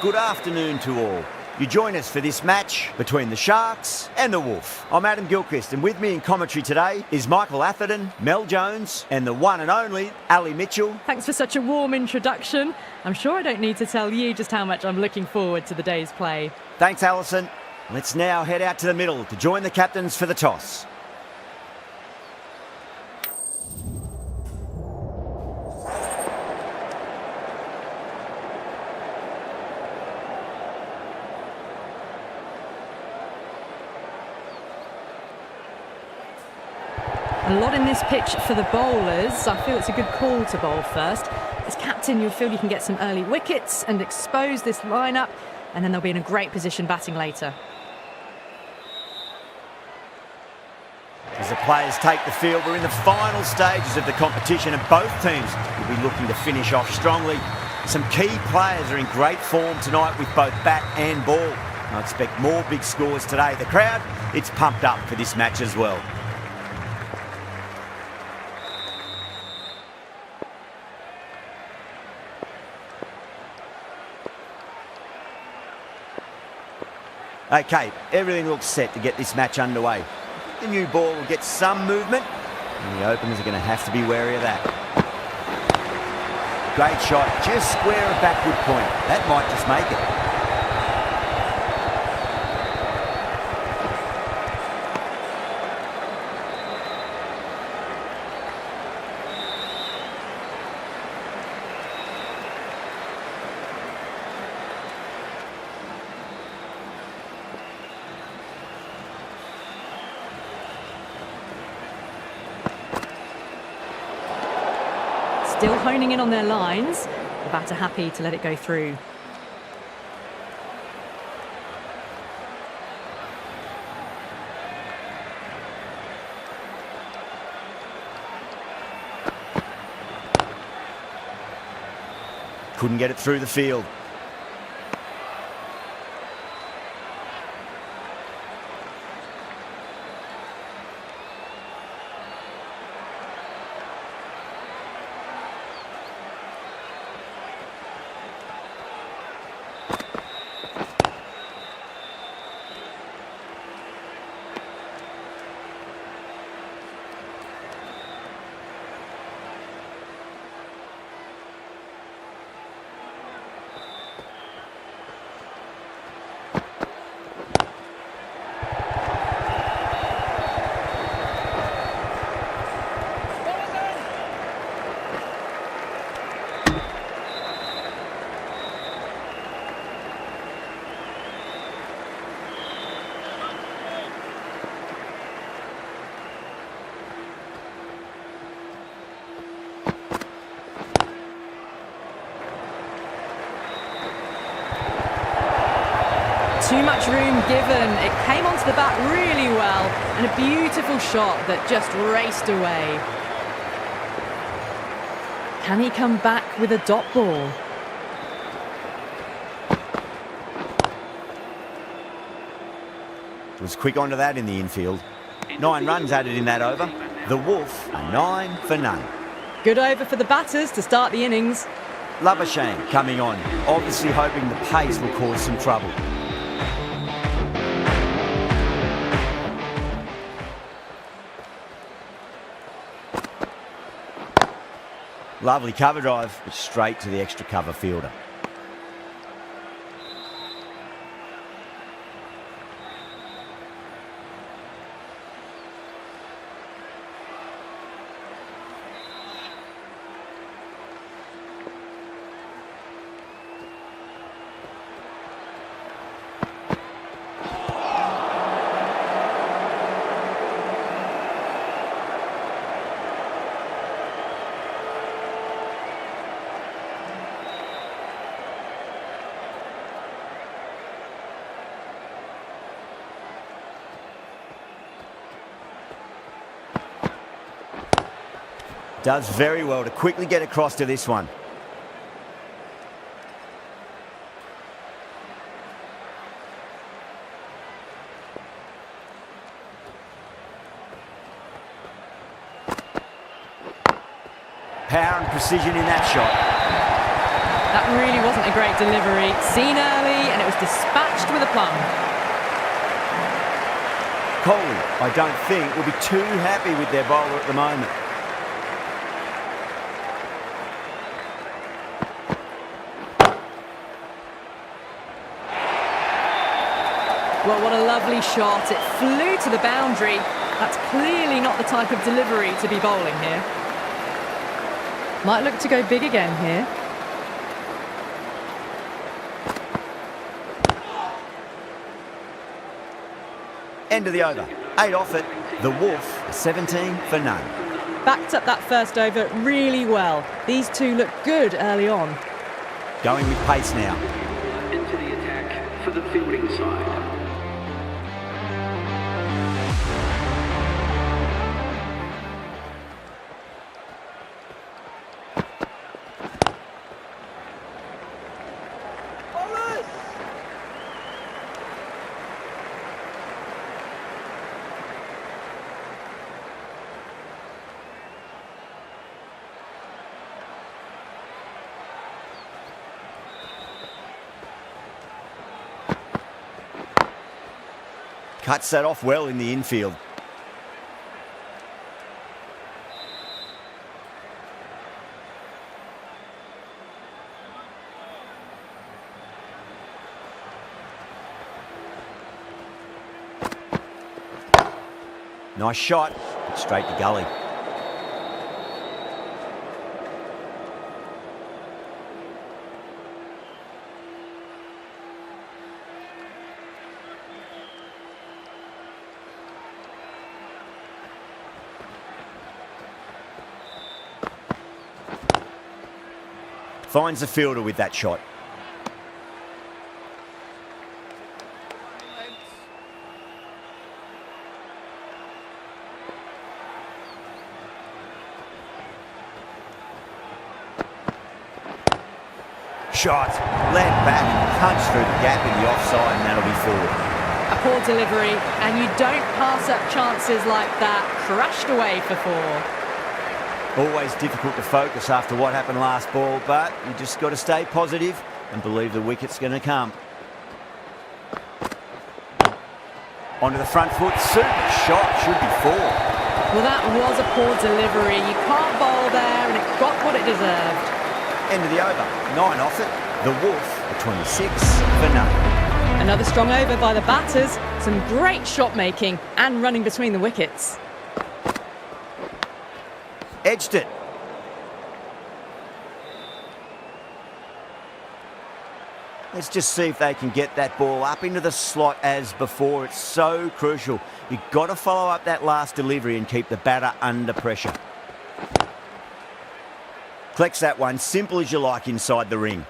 good afternoon to all. You join us for this match between the Sharks and the Wolf. I'm Adam Gilchrist, and with me in commentary today is Michael Atherton, Mel Jones, and the one and only Ali Mitchell. Thanks for such a warm introduction. I'm sure I don't need to tell you just how much I'm looking forward to the day's play. Thanks, Alison. Let's now head out to the middle to join the captains for the toss. A lot in this pitch for the bowlers. I feel it's a good call to bowl first. As captain, you'll feel you can get some early wickets and expose this lineup, and then they'll be in a great position batting later. As the players take the field, we're in the final stages of the competition, and both teams will be looking to finish off strongly. Some key players are in great form tonight with both bat and ball. I expect more big scores today. The crowd, it's pumped up for this match as well. Okay, everything looks set to get this match underway. The new ball will get some movement, and the openers are going to have to be wary of that. Great shot, just square of backward point. That might just make it. Still honing in on their lines. The batter happy to let it go through. Couldn't get it through the field. Too much room given. It came onto the bat really well, and a beautiful shot that just raced away. Can he come back with a dot ball? Was quick onto that in the infield. 9 runs added in that over. The Wolf are 9 for none. Good over for the batters to start the innings. Labuschagne coming on, obviously hoping the pace will cause some trouble. Lovely cover drive, but straight to the extra cover fielder. Does very well to quickly get across to this one. Power and precision in that shot. That really wasn't a great delivery. Seen early, and it was dispatched with a plum. Coley, I don't think, will be too happy with their bowler at the moment. Well, what a lovely shot. It flew to the boundary. That's clearly not the type of delivery to be bowling here. Might look to go big again here. End of the over. 8 off it. The Wolf, 17 for none. Backed up that first over really well. These two look good early on. Going with pace now. Into the attack for the fielding side. Cuts that off well in the infield. Nice shot, straight to gully. Finds the fielder with that shot. Shot, led back, punched through the gap in the offside, and that'll be forward. A poor delivery, and you don't pass up chances like that. Crashed away for 4. Always difficult to focus after what happened last ball, but you just got to stay positive and believe the wicket's going to come. Onto the front foot, super shot, should be 4. Well, that was a poor delivery. You can't bowl there, and it got what it deserved. End of the over, 9 off it. The Wolf, a 26 for none. Another strong over by the batters. Some great shot making and running between the wickets. Edged it. Let's just see if they can get that ball up into the slot as before. It's so crucial. You've got to follow up that last delivery and keep the batter under pressure. Collects that one, simple as you like inside the ring.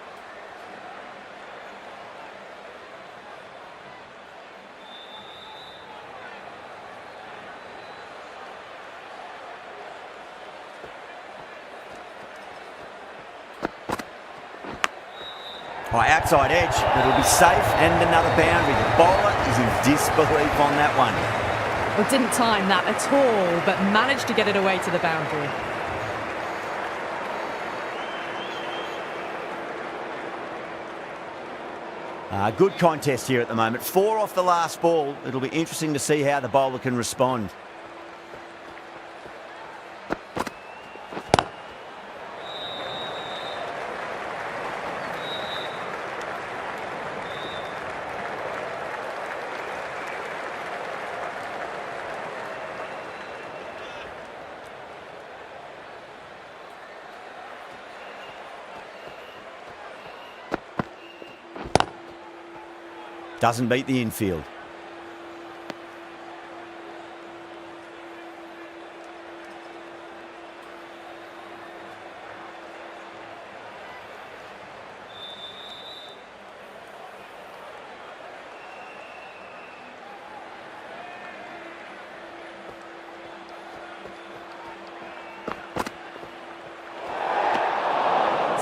High outside edge, it'll be safe and another boundary. The bowler is in disbelief on that one. Well, didn't time that at all, but managed to get it away to the boundary. Good contest here at the moment. 4 off the last ball. It'll be interesting to see how the bowler can respond. Doesn't beat the infield.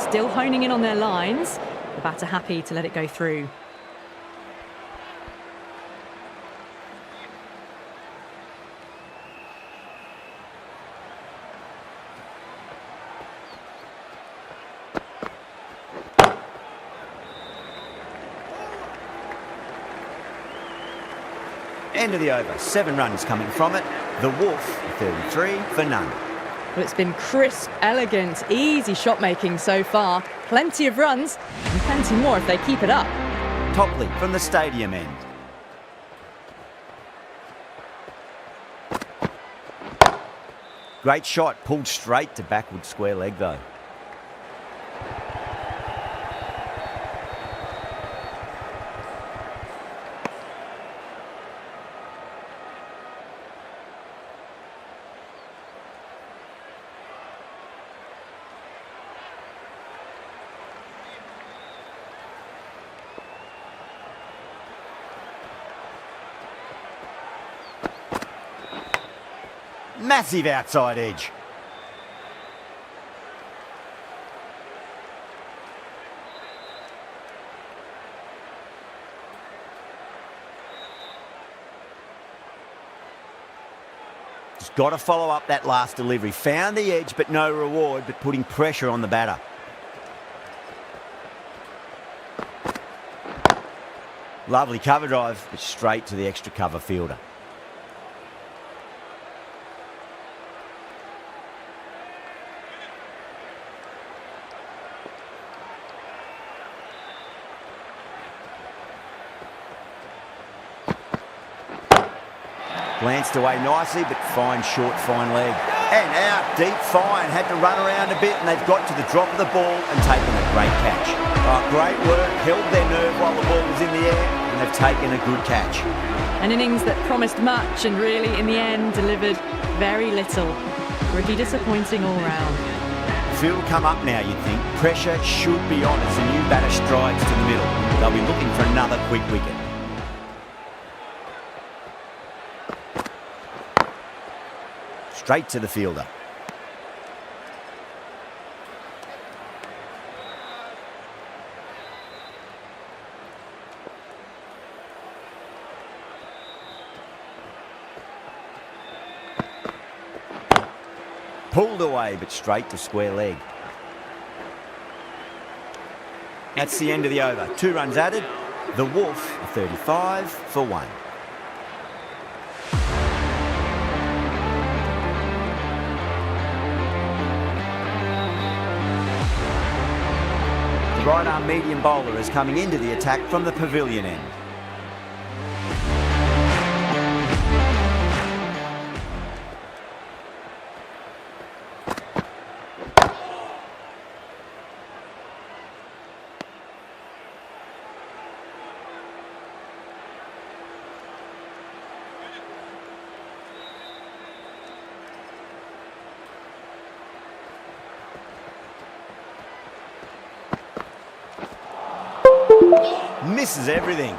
Still honing in on their lines. The batter happy to let it go through. End of the over, 7 runs coming from it. The Wolf, 33 for none. Well, it's been crisp, elegant, easy shot making so far. Plenty of runs and plenty more if they keep it up. Topley from the stadium end. Great shot, pulled straight to backward square leg though. Massive outside edge. Just got to follow up that last delivery. Found the edge, but no reward, but putting pressure on the batter. Lovely cover drive, but straight to the extra cover fielder. Glanced away nicely, but fine short, fine leg. And out, deep fine. Had to run around a bit, and they've got to the drop of the ball and taken a great catch. Oh, great work, held their nerve while the ball was in the air, and they've taken a good catch. An innings that promised much and really, in the end, delivered very little. Pretty disappointing all round. Field will come up now, you'd think. Pressure should be on as the new batter strides to the middle. They'll be looking for another quick wicket. Straight to the fielder. Pulled away, but straight to square leg. That's the end of the over. 2 runs added. The Wolf, 35 for 1. Right-arm medium bowler is coming into the attack from the pavilion end. Misses everything.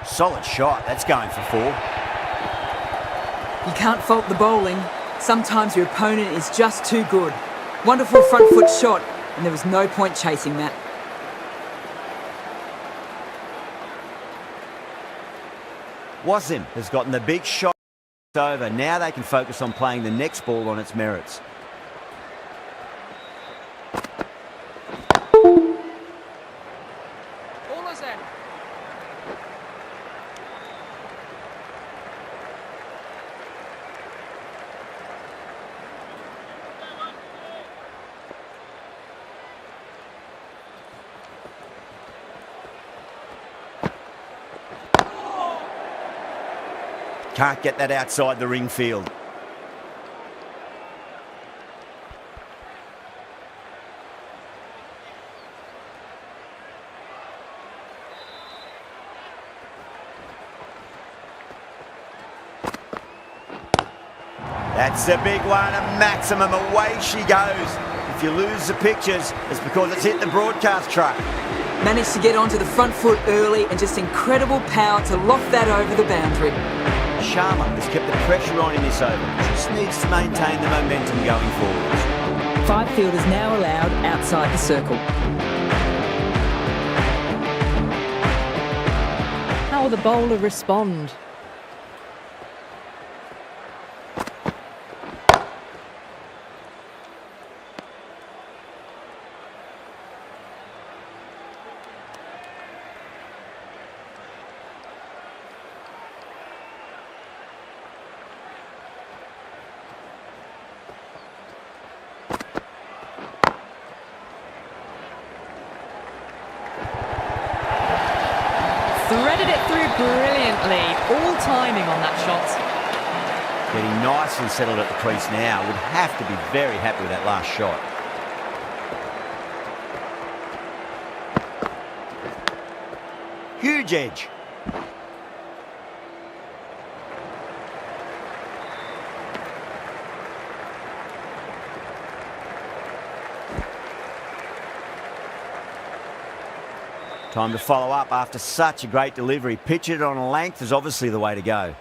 Solid shot. That's going for 4. You can't fault the bowling. Sometimes your opponent is just too good. Wonderful front foot shot, and there was no point chasing that. Wasim has gotten the big shot over. Now they can focus on playing the next ball on its merits. Can't get that outside the ring field. That's a big one, a maximum. Away she goes. If you lose the pictures, it's because it's hit the broadcast truck. Managed to get onto the front foot early and just incredible power to loft that over the boundary. Sharma has kept the pressure on in this over. Just needs to maintain the momentum going forwards. 5 fielders now allowed outside the circle. How will the bowler respond? threaded it through brilliantly. All timing on that shot. Getting nicely settled at the crease now. Would have to be very happy with that last shot. Huge edge. Time to follow up after such a great delivery. Pitch it on a length is obviously the way to go.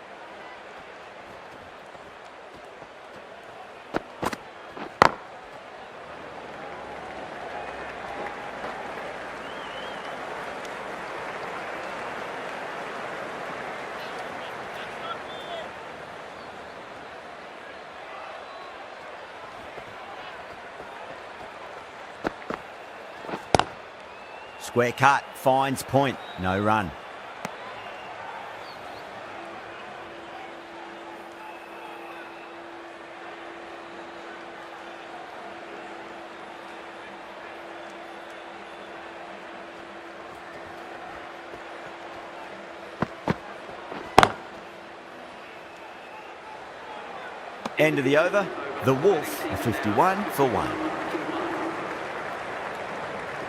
Square cut, finds point, no run. End of the over, the Wolf, a 51 for 1.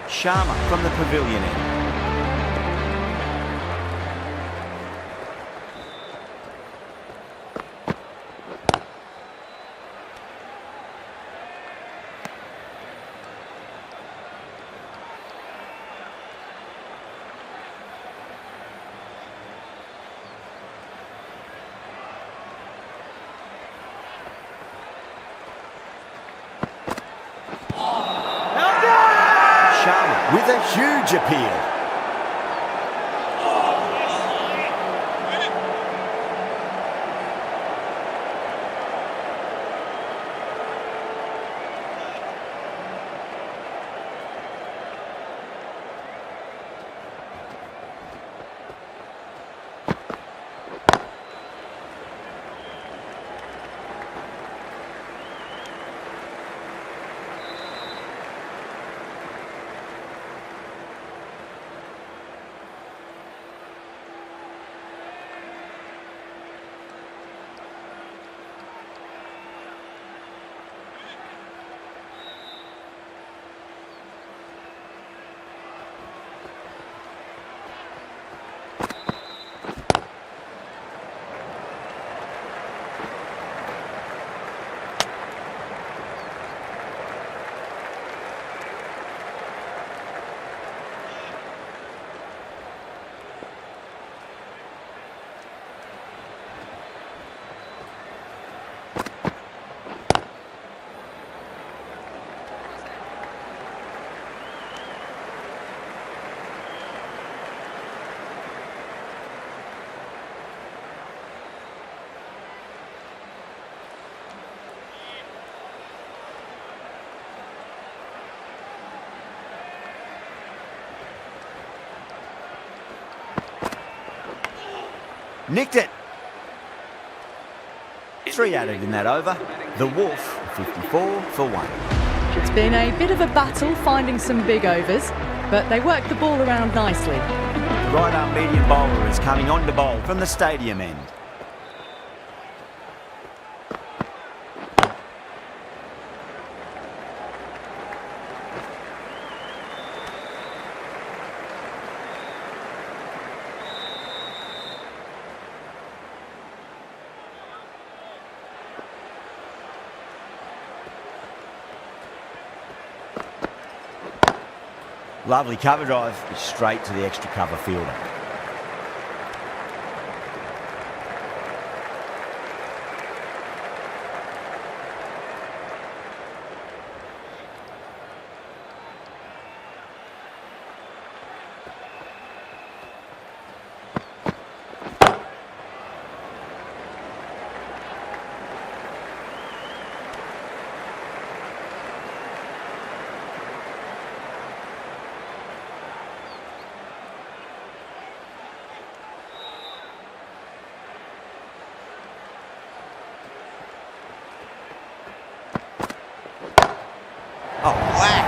Sharma from the pavilion end. With a huge appeal. Nicked it. 3 added in that over. The Wolf, 54 for 1. It's been a bit of a battle finding some big overs, but they worked the ball around nicely. The right-arm medium bowler is coming on to bowl from the stadium end. Lovely cover drive, straight to the extra cover fielder. Oh, whack!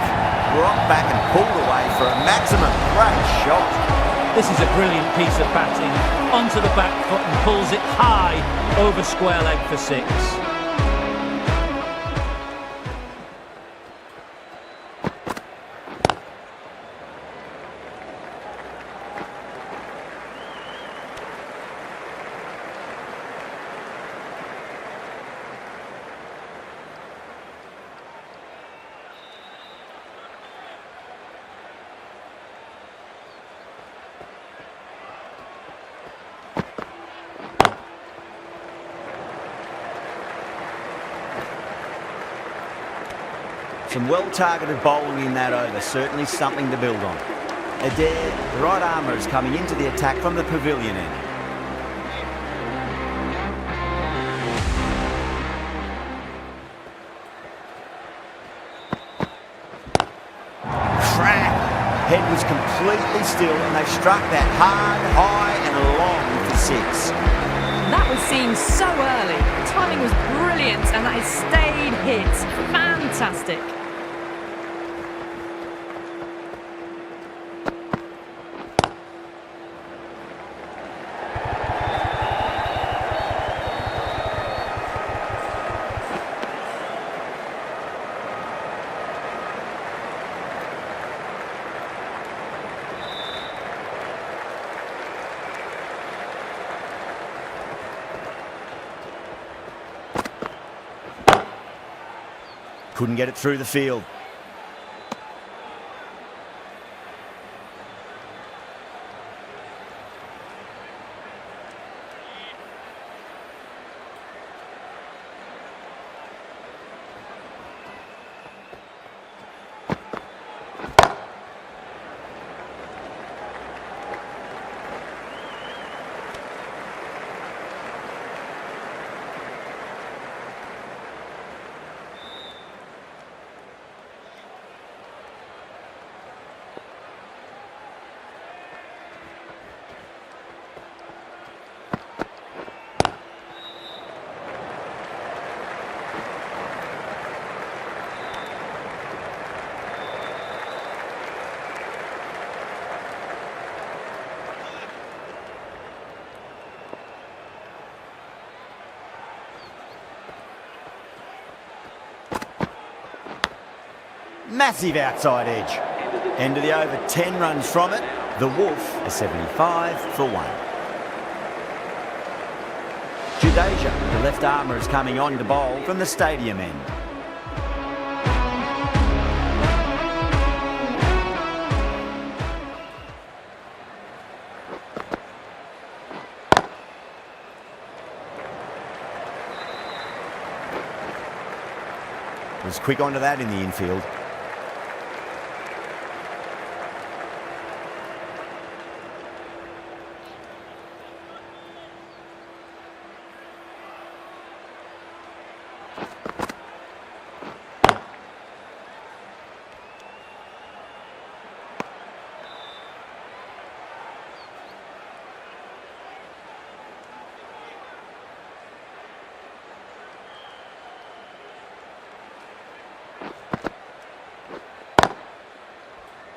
Rocked back and pulled away for a maximum. Great shot. This is a brilliant piece of batting. Onto the back foot and pulls it high over square leg for 6. Some well-targeted bowling in that over, certainly something to build on. Adair, the right armour, is coming into the attack from the pavilion end. Crack! Head was completely still and they struck that hard, high and long for 6. That was seen so early. The timing was brilliant and that is stayed hit. Fantastic. Couldn't get it through the field. Massive outside edge. End of the over, 10 runs from it. The Wolf, a 75 for 1. Jadeja, the left armour, is coming on to bowl from the stadium end. Was quick onto that in the infield.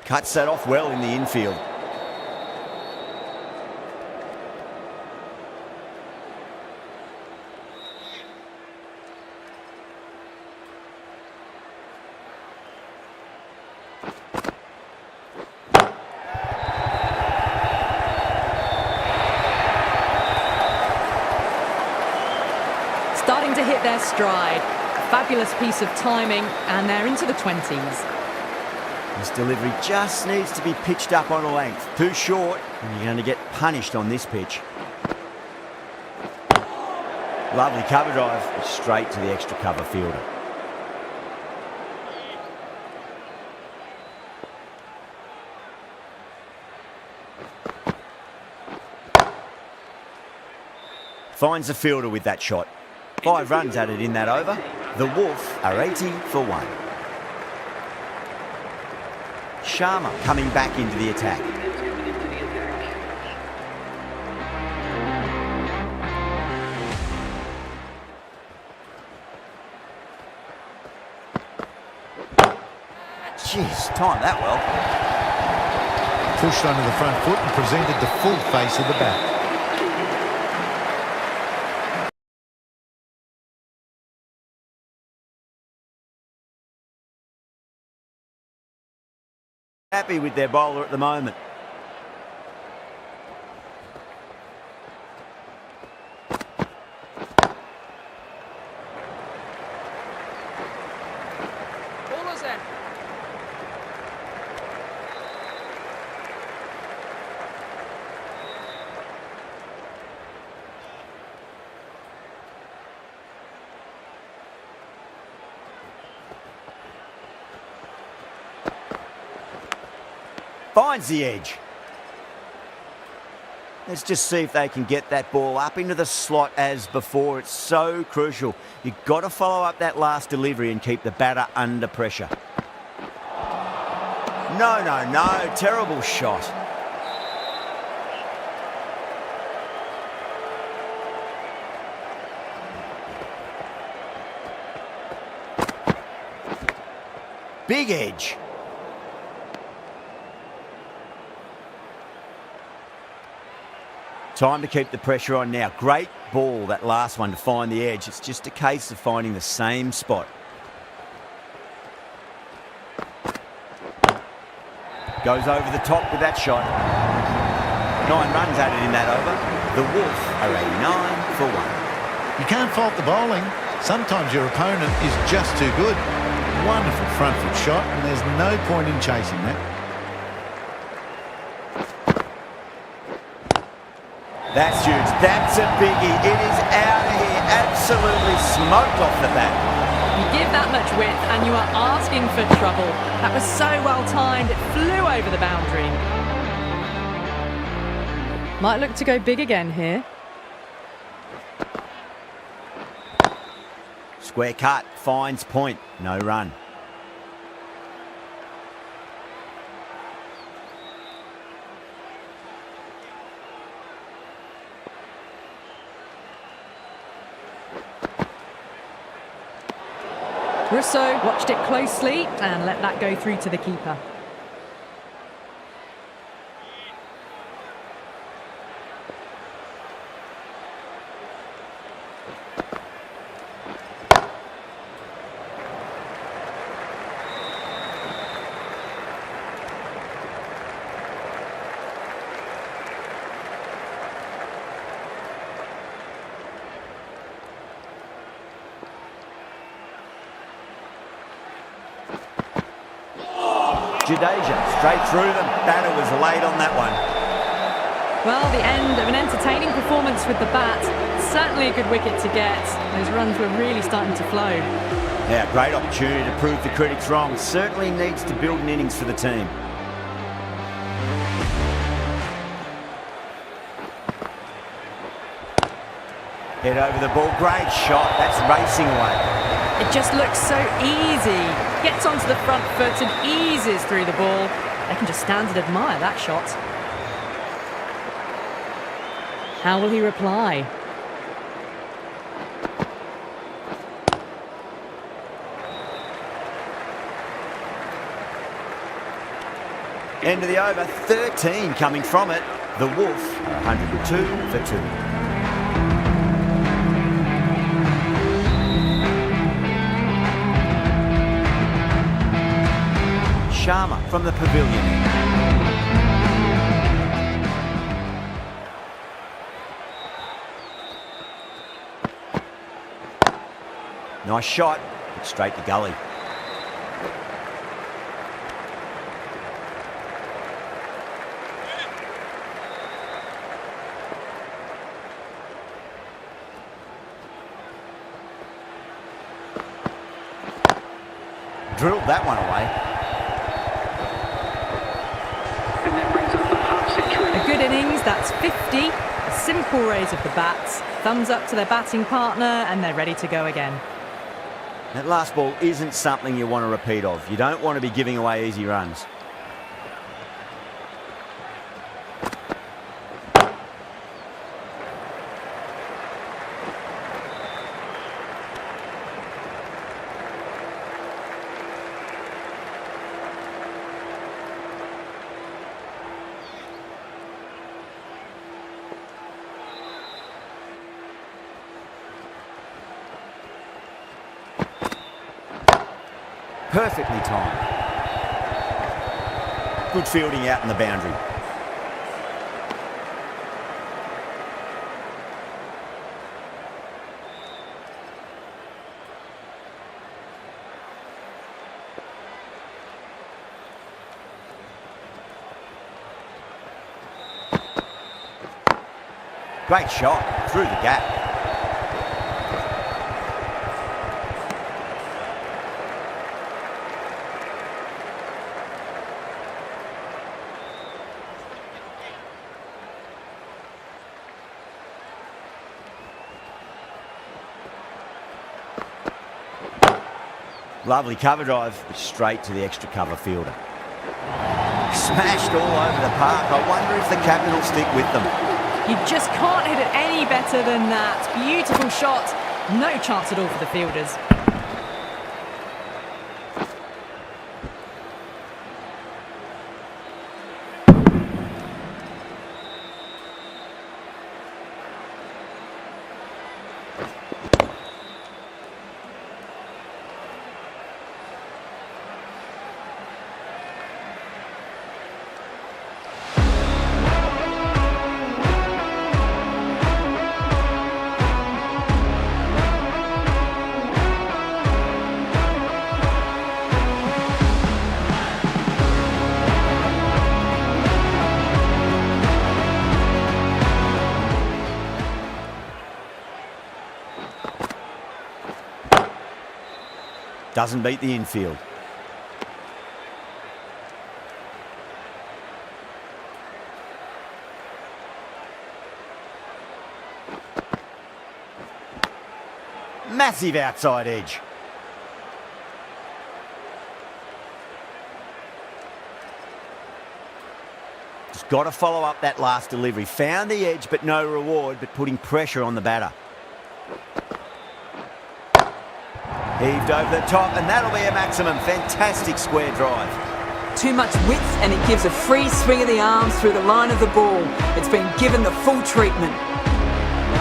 Cuts that off well in the infield. Starting to hit their stride. Fabulous piece of timing, and they're into the 20s. This delivery just needs to be pitched up on a length. Too short, and you're going to get punished on this pitch. Lovely cover drive, straight to the extra cover fielder. Finds the fielder with that shot. 5 runs added in that over. The Wolf are 80 for 1. Sharma coming back into the attack. Jeez, timed that well. pushed onto the front foot and presented the full face of the bat. Happy with their bowler at the moment. Finds the edge. Let's just see if they can get that ball up into the slot as before. It's so crucial. You've got to follow up that last delivery and keep the batter under pressure. No, no, no. Terrible shot. Big edge. Time to keep the pressure on now. Great ball, that last one, to find the edge. It's just a case of finding the same spot. Goes over the top with that shot. 9 runs added in that over. The Wolf are 89 for 1. You can't fault the bowling. Sometimes your opponent is just too good. Wonderful front foot shot, and there's no point in chasing that. That's huge. That's a biggie. It is out of here. Absolutely smoked off the bat. You give that much width and you are asking for trouble. That was so well timed. It flew over the boundary. Might look to go big again here. Square cut. Finds point. No run. Russo watched it closely and let that go through to the keeper. Jadeja, straight through them. Batter was late on that one. Well, the end of an entertaining performance with the bat. Certainly a good wicket to get. Those runs were really starting to flow. Yeah, great opportunity to prove the critics wrong. Certainly needs to build an innings for the team. Head over the ball. Great shot. That's racing away. It just looks so easy. Gets onto the front foot and eases through the ball. They can just stand and admire that shot. How will he reply? End of the over. 13 coming from it. The Wolf, 102 for 2. Sharma from the pavilion. Nice shot, but straight to gully. Drilled that one away. A good innings, that's 50. A simple raise of the bats. Thumbs up to their batting partner and they're ready to go again. That last ball isn't something you want to repeat of. You don't want to be giving away easy runs. Perfectly timed. Good fielding out in the boundary. Great shot through the gap. Lovely cover drive, straight to the extra cover fielder. Smashed all over the park. I wonder if the captain will stick with them. You just can't hit it any better than that. Beautiful shot. No chance at all for the fielders. Doesn't beat the infield. Massive outside edge. Just got to follow up that last delivery. Found the edge, but no reward, but putting pressure on the batter. Heaved over the top, and that'll be a maximum. Fantastic square drive. Too much width, and it gives a free swing of the arms through the line of the ball. It's been given the full treatment.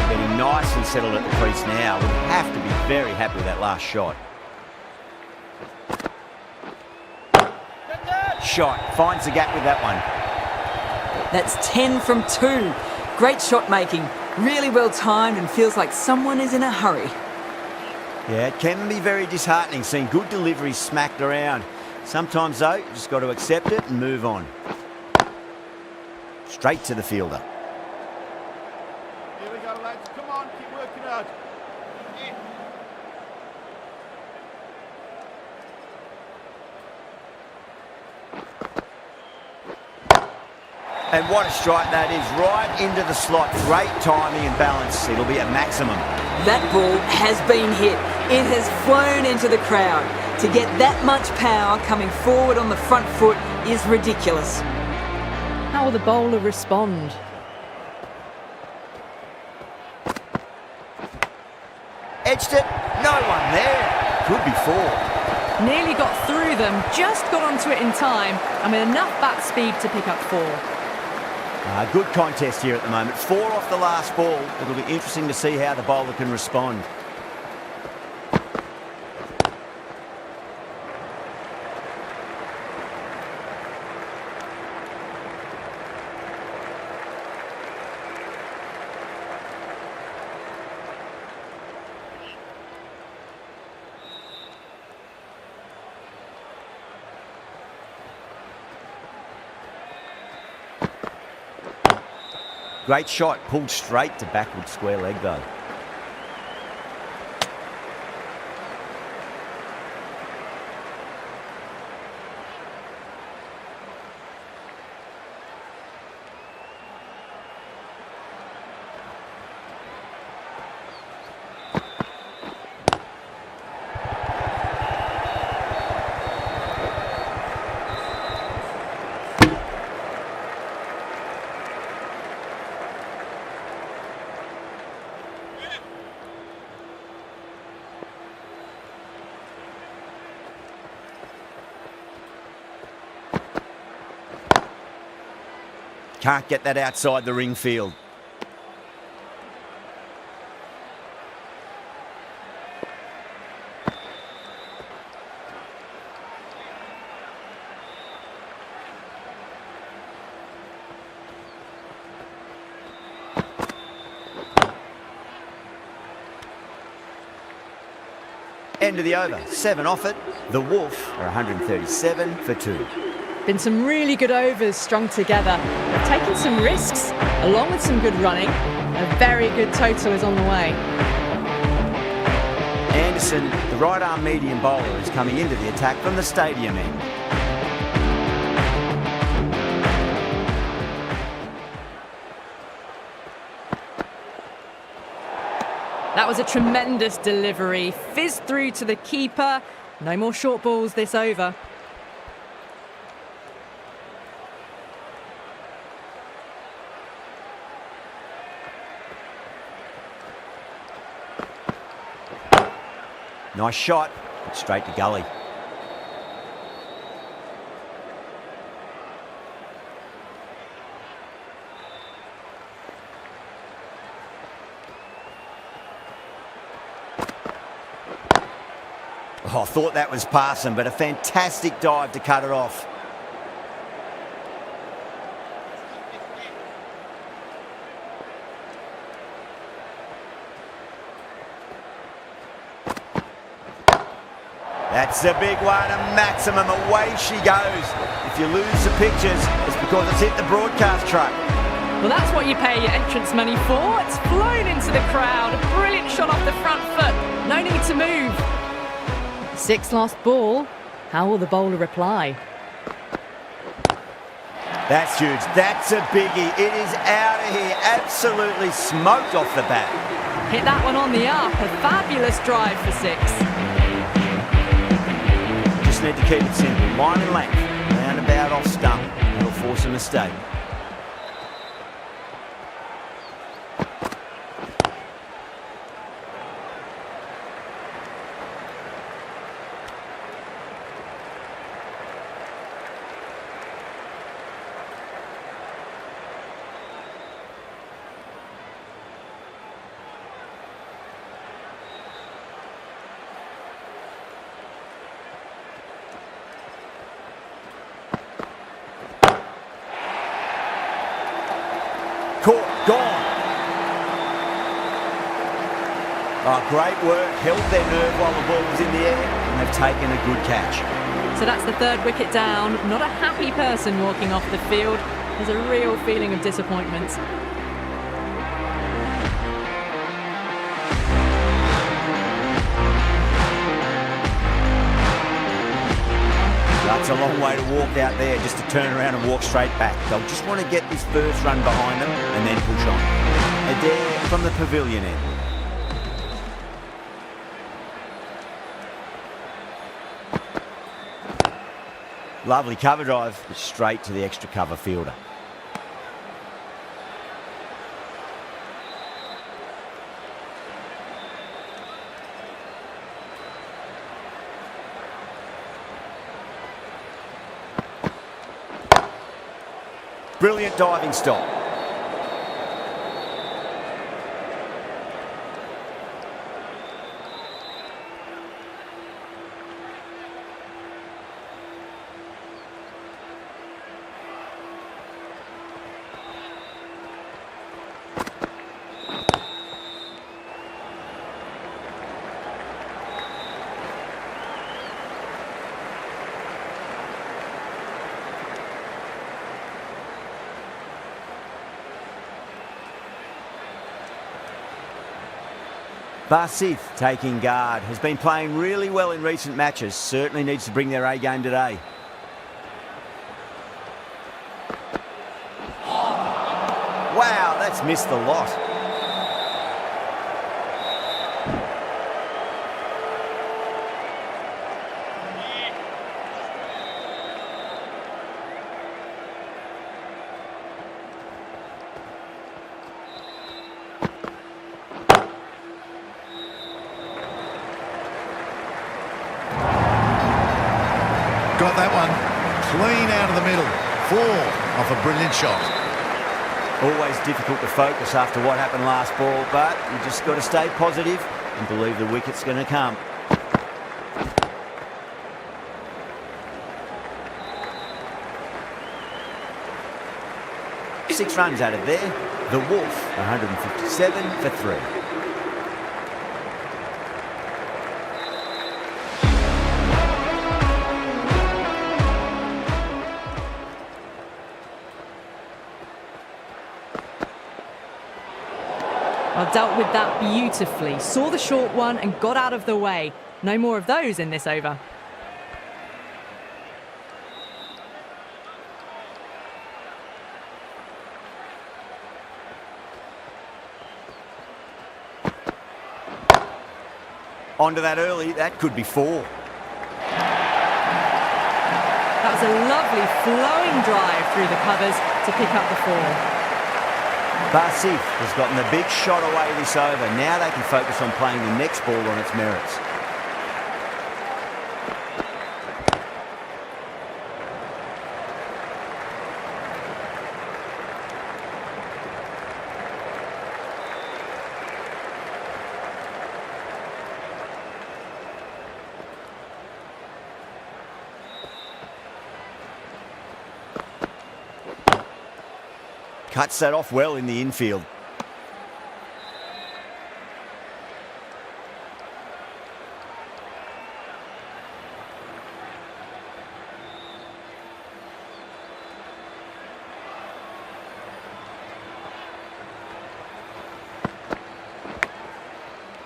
Getting nicely settled at the crease now. Would have to be very happy with that last shot. Shot. Finds the gap with that one. That's 10 from 2. Great shot making. Really well timed and feels like someone is in a hurry. Yeah, it can be very disheartening seeing good deliveries smacked around. Sometimes, though, you just got to accept it and move on. Straight to the fielder. Here we go, lads. Come on, keep working hard. And what a strike that is, right into the slot. Great timing and balance. It'll be a maximum. That ball has been hit. It has flown into the crowd. To get that much power coming forward on the front foot is ridiculous. How will the bowler respond? Edged it. No one there. Could be 4. Nearly got through them, just got onto it in time, and with enough bat speed to pick up 4. Good contest here at the moment. 4 off the last ball. It'll be interesting to see how the bowler can respond. Great shot, pulled straight to backward square leg though. Can't get that outside the ring field. End of the over, 7 off it. The Wolf are 137 for 2. Been some really good overs strung together. They've taken some risks, along with some good running. A very good total is on the way. Anderson, the right-arm medium bowler, is coming into the attack from the stadium end. That was a tremendous delivery. Fizzed through to the keeper. No more short balls this over. Nice shot, but straight to gully. Oh, I thought that was passing, but a fantastic dive to cut it off. That's a big one, a maximum. Away she goes. If you lose the pictures, it's because it's hit the broadcast truck. Well, that's what you pay your entrance money for. It's flown into the crowd. A brilliant shot off the front foot. No need to move. 6 last ball. How will the bowler reply? That's huge. That's a biggie. It is out of here. Absolutely smoked off the bat. Hit that one on the up. A fabulous drive for 6. Just need to keep it simple. Line and length. Roundabout off stump. That'll force a mistake. Caught, gone. Oh, great work. Held their nerve while the ball was in the air, and they've taken a good catch. So that's the 3rd wicket down. Not a happy person walking off the field. There's a real feeling of disappointment. That's a long way to walk out there just to turn around and walk straight back. They'll just want to get this first run behind them and then push on. Adair from the pavilion end. Lovely cover drive, but straight to the extra cover fielder. Brilliant diving stop. Barsith taking guard, has been playing really well in recent matches, certainly needs to bring their A game today. Wow, that's missed the lot. Got that one clean out of the middle. 4 off a brilliant shot. Always difficult to focus after what happened last ball, but you just got to stay positive and believe the wicket's going to come. Six runs out of there. The Wolf, 157 for 3. Well, dealt with that beautifully. Saw the short one and got out of the way. No more of those in this over. Onto that early, that could be 4. That was a lovely flowing drive through the covers to pick up the 4. Barsif has gotten the big shot away this over. Now they can focus on playing the next ball on its merits. Cuts that off well in the infield.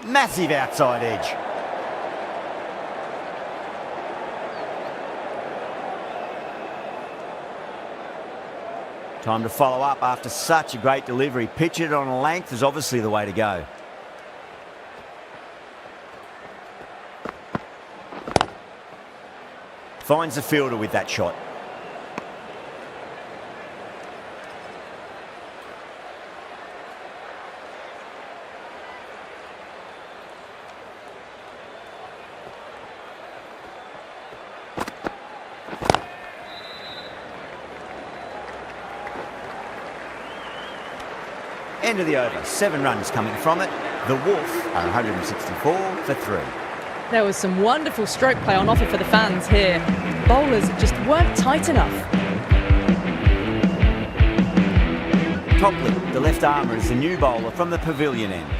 Massive outside edge. Time to follow up after such a great delivery. Pitch it on a length is obviously the way to go. Finds the fielder with that shot. End of the over. 7 runs coming from it. The Wolf are 164 for 3. There was some wonderful stroke play on offer for the fans here. Bowlers just weren't tight enough. Topley, the left armour, is the new bowler from the pavilion end.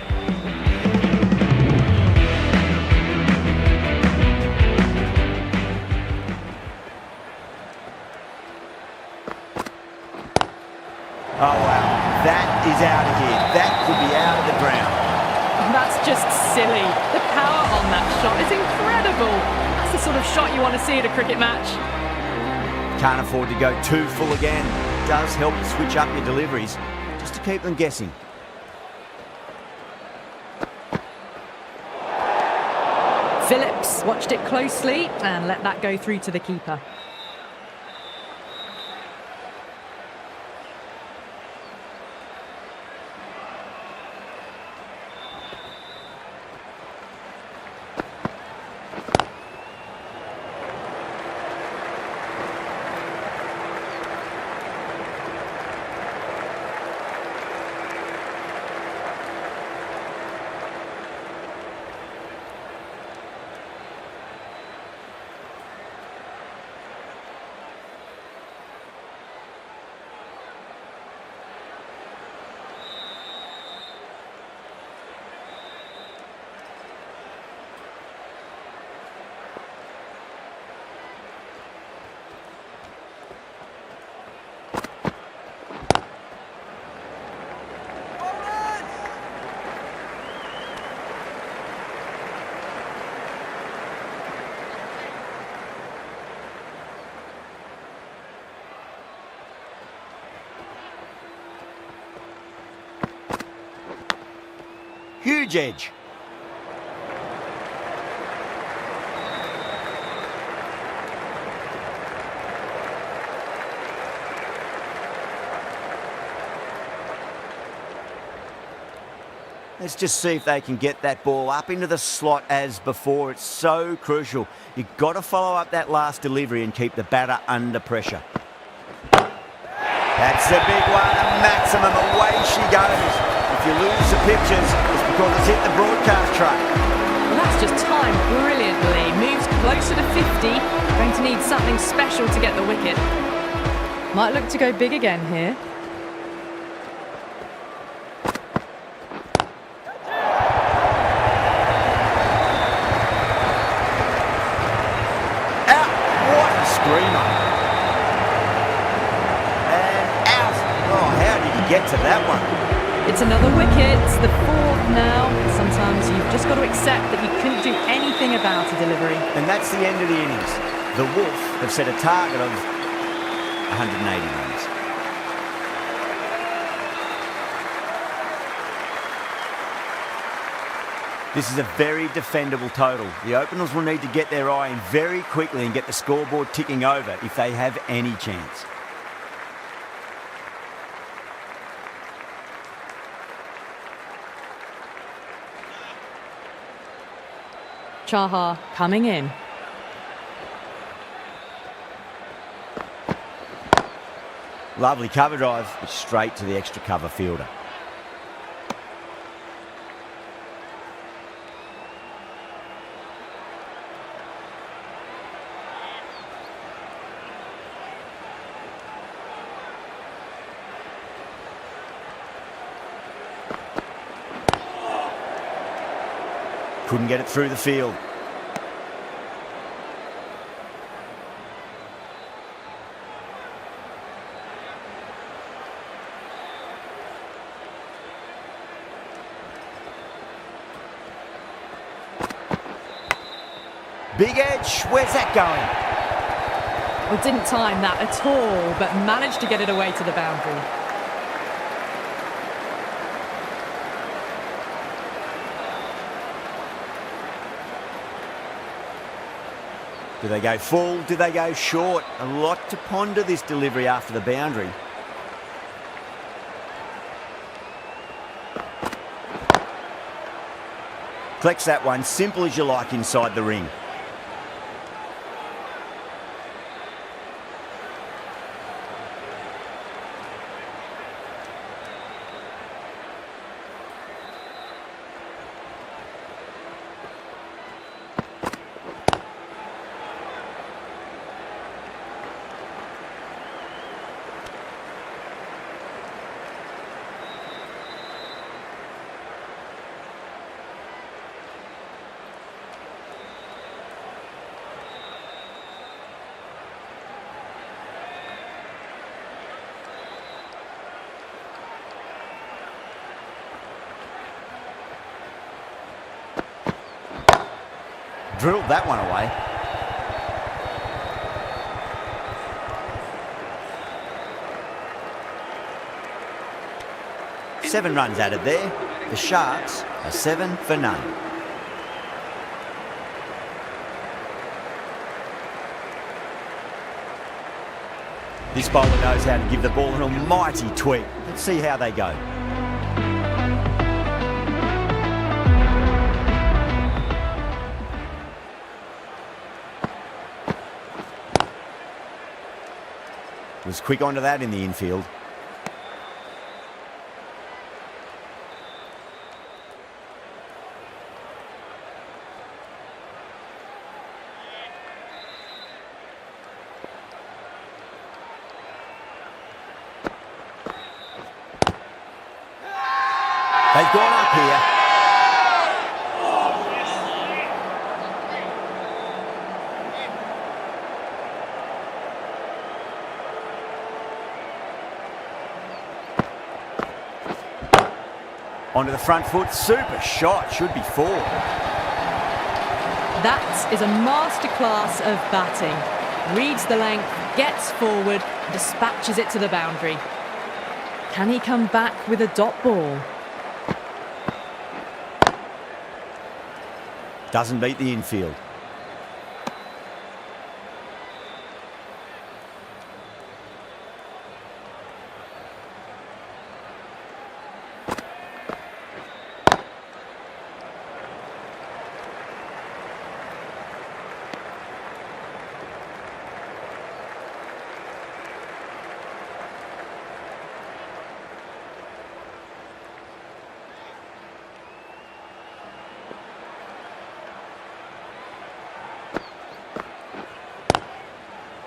Oh wow, that is out of here. That could be out of the ground. That's just silly. The power on that shot is incredible. That's the sort of shot you want to see at a cricket match. Can't afford to go too full again. Does help to switch up your deliveries, just to keep them guessing. Phillips watched it closely and let that go through to the keeper. Huge edge. Let's just see if they can get that ball up into the slot as before. It's so crucial. You've got to follow up that last delivery and keep the batter under pressure. That's the big one, a maximum. Away she goes. If you lose the pictures, it's because it's hit the broadcast track. Well, that's just timed brilliantly. Moves closer to 50. Going to need something special to get the wicket. Might look to go big again here. Out! What a screamer! And out! Oh, how did he get to that one? It's another wicket, it's the fourth now. Sometimes you've just got to accept that you couldn't do anything about a delivery. And that's the end of the innings. The Wolf have set a target of 180 runs. This is a very defendable total. The openers will need to get their eye in very quickly and get the scoreboard ticking over if they have any chance. Chahar coming in. Lovely cover drive, but straight to the extra cover fielder. Couldn't get it through the field. Big edge, where's that going? Well, didn't time that at all, but managed to get it away to the boundary. Do they go full? Do they go short? A lot to ponder this delivery after the boundary. Collects that one, simple as you like inside the ring. Drilled that one away. Seven runs added there. The Sharks are 7 for none. This bowler knows how to give the ball an almighty tweak. Let's see how they go. Was quick onto that in the infield. They've gone up here. Onto the front foot, super shot, should be four. That is a masterclass of batting. Reads the length, gets forward, dispatches it to the boundary. Can he come back with a dot ball? Doesn't beat the infield.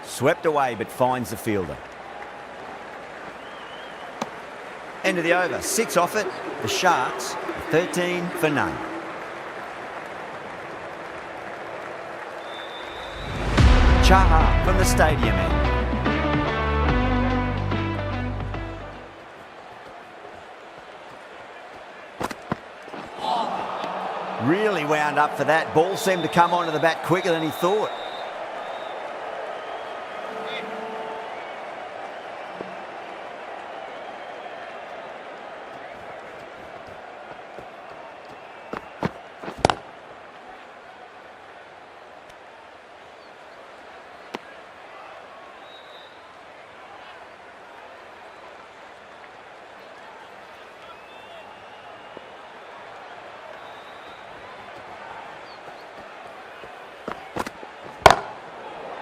Swept away, but finds the fielder. End of the over, 6 off it. The Sharks, 13 for none. Chahar from the stadium end. Really wound up for that. Ball seemed to come onto the bat quicker than he thought.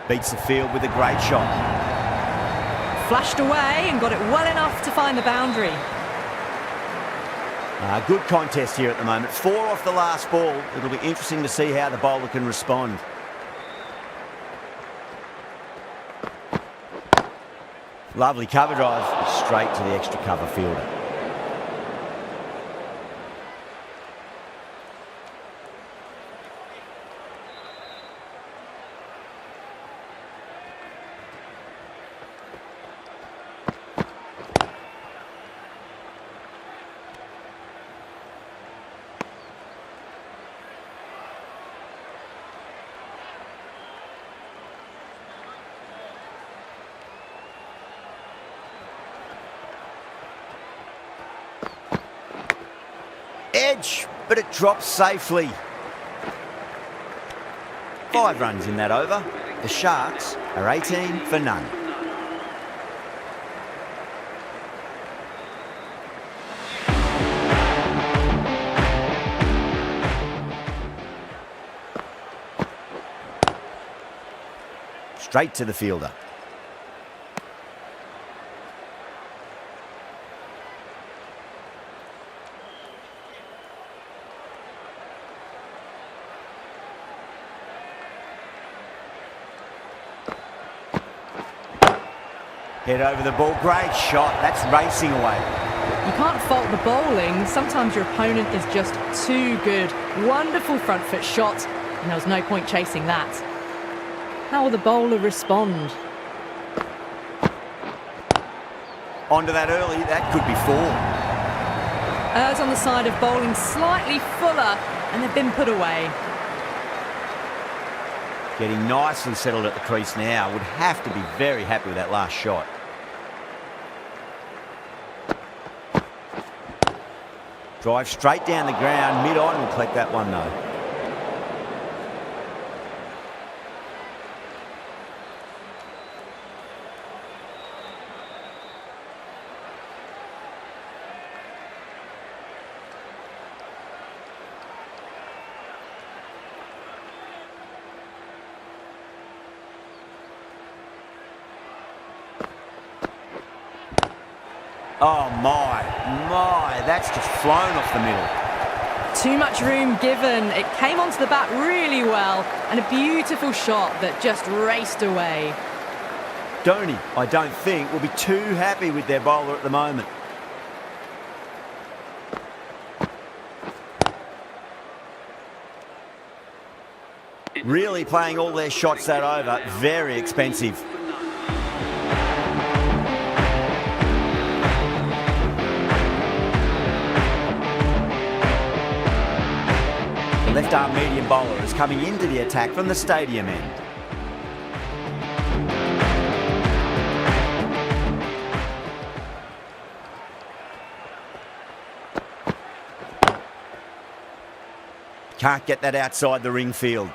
Beats the field with a great shot. Flashed away and got it well enough to find the boundary. Good contest here at the moment. 4 off the last ball. It'll be interesting to see how the bowler can respond. Lovely cover drive, straight to the extra cover fielder. Edge, but it drops safely. 5 runs in that over. The Sharks are 18 for none. Straight to the fielder. Head over the ball, great shot, that's racing away. You can't fault the bowling. Sometimes your opponent is just too good. Wonderful front foot shot, and there was no point chasing that. How will the bowler respond? Onto that early, that could be 4. Errs on the side of bowling slightly fuller, and they've been put away. Getting nicely settled at the crease now. Would have to be very happy with that last shot. Drive straight down the ground, mid-on, will collect that one though. Oh my, that's just flown off the middle. Too much room given. It came onto the bat really well, and a beautiful shot that just raced away. Dhoni, I don't think, will be too happy with their bowler at the moment. Really playing all their shots that over, very expensive. Left arm medium bowler is coming into the attack from the stadium end. Can't get that outside the ring field.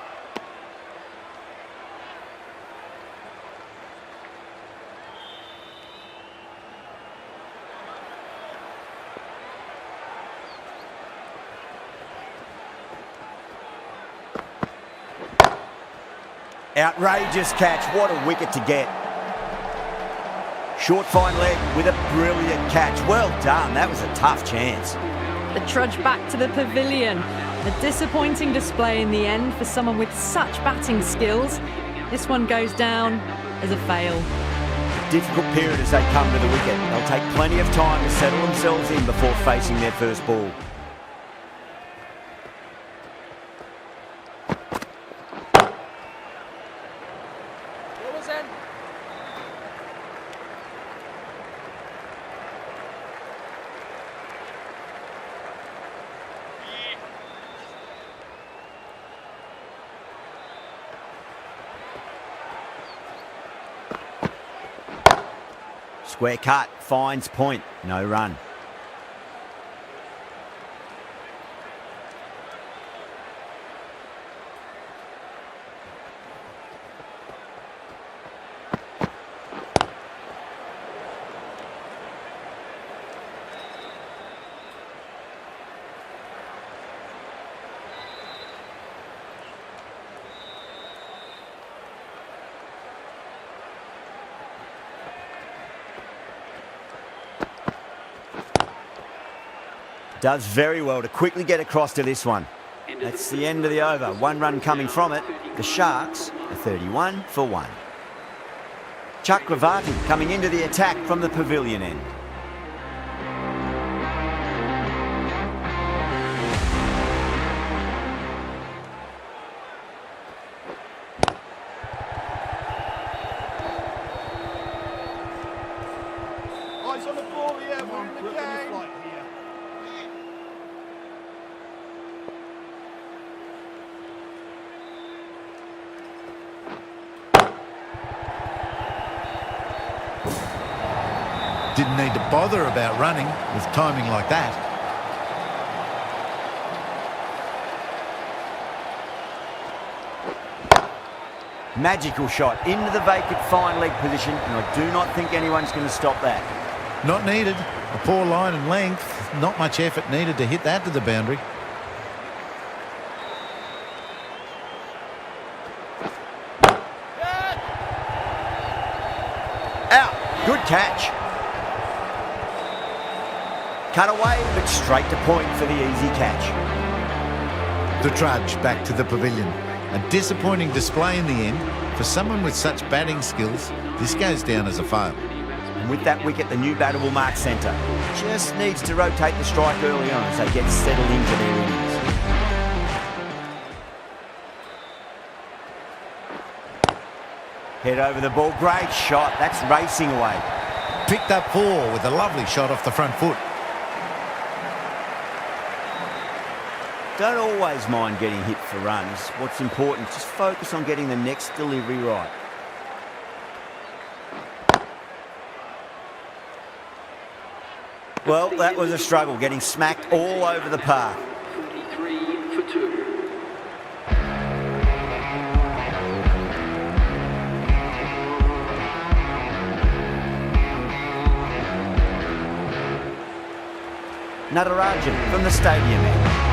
Outrageous catch, what a wicket to get. Short fine leg with a brilliant catch. Well done, that was a tough chance. The trudge back to the pavilion. A disappointing display in the end for someone with such batting skills. This one goes down as a fail. Difficult period as they come to the wicket. They'll take plenty of time to settle themselves in before facing their first ball. Square cut, finds point, no run. Does very well to quickly get across to this one. That's the end of the over. One run coming from it. The Sharks are 31 for 1. Chakravarti coming into the attack from the pavilion end. Eyes on the ball here, we're in the game. Flight here. Didn't need to bother about running with timing like that. Magical shot into the vacant fine leg position, and I do not think anyone's going to stop that. Not needed. A poor line and length. Not much effort needed to hit that to the boundary. Out. Good catch. Cut away, but straight to point for the easy catch. The trudge back to the pavilion. A disappointing display in the end. For someone with such batting skills, this goes down as a fail. And with that wicket, the new batter will mark centre. Just needs to rotate the strike early on as they get settled into their innings. Head over the ball, great shot. That's racing away. Picked up 4 with a lovely shot off the front foot. Don't always mind getting hit for runs. What's important, just focus on getting the next delivery right. Well, that was a struggle, getting smacked all over the park. 43 for 2. Natarajan from the stadium end.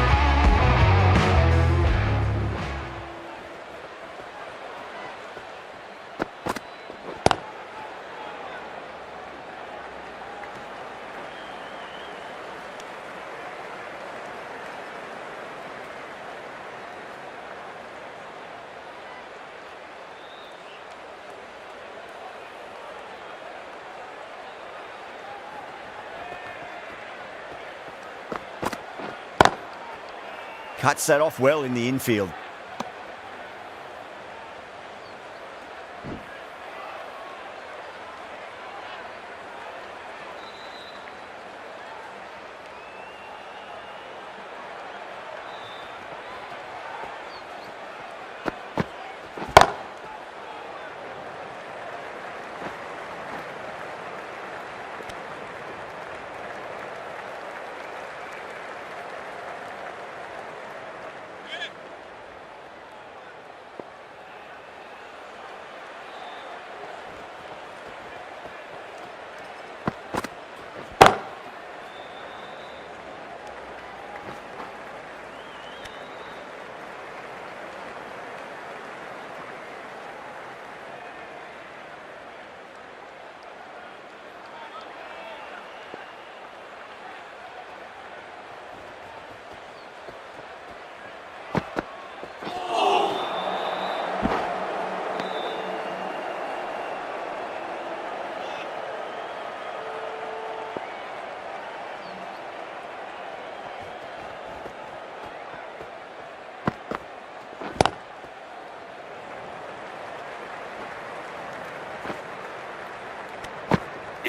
Cuts that off well in the infield.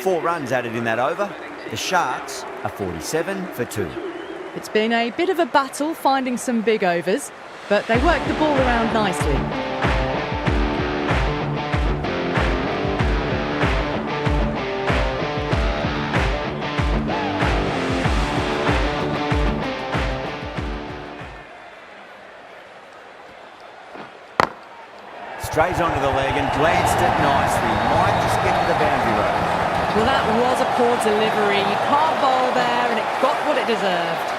Four runs added in that over. The Sharks are 47 for 2. It's been a bit of a battle finding some big overs, but they worked the ball around nicely. Strays onto the leg and glanced it nicely. Might just get to the boundary road. Well, that was a poor delivery. You can't bowl there, and it got what it deserved.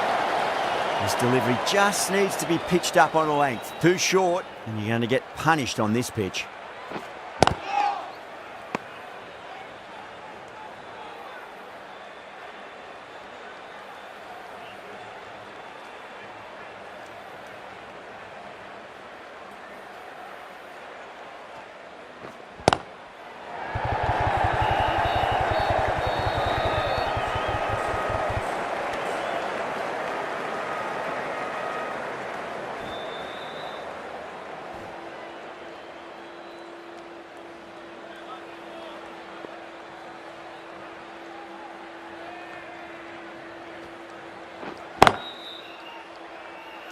This delivery just needs to be pitched up on a length. Too short, and you're going to get punished on this pitch.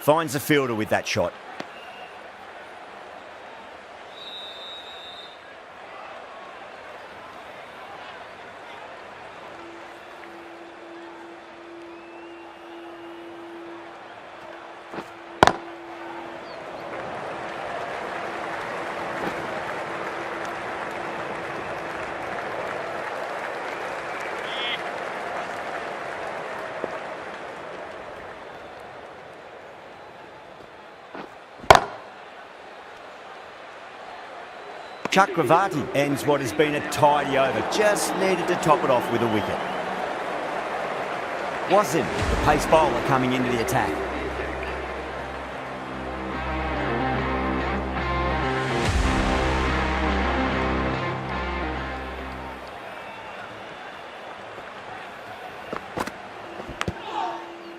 Finds the fielder with that shot. Chakravarti ends what has been a tidy over. Just needed to top it off with a wicket. Wasim, the pace bowler, coming into the attack.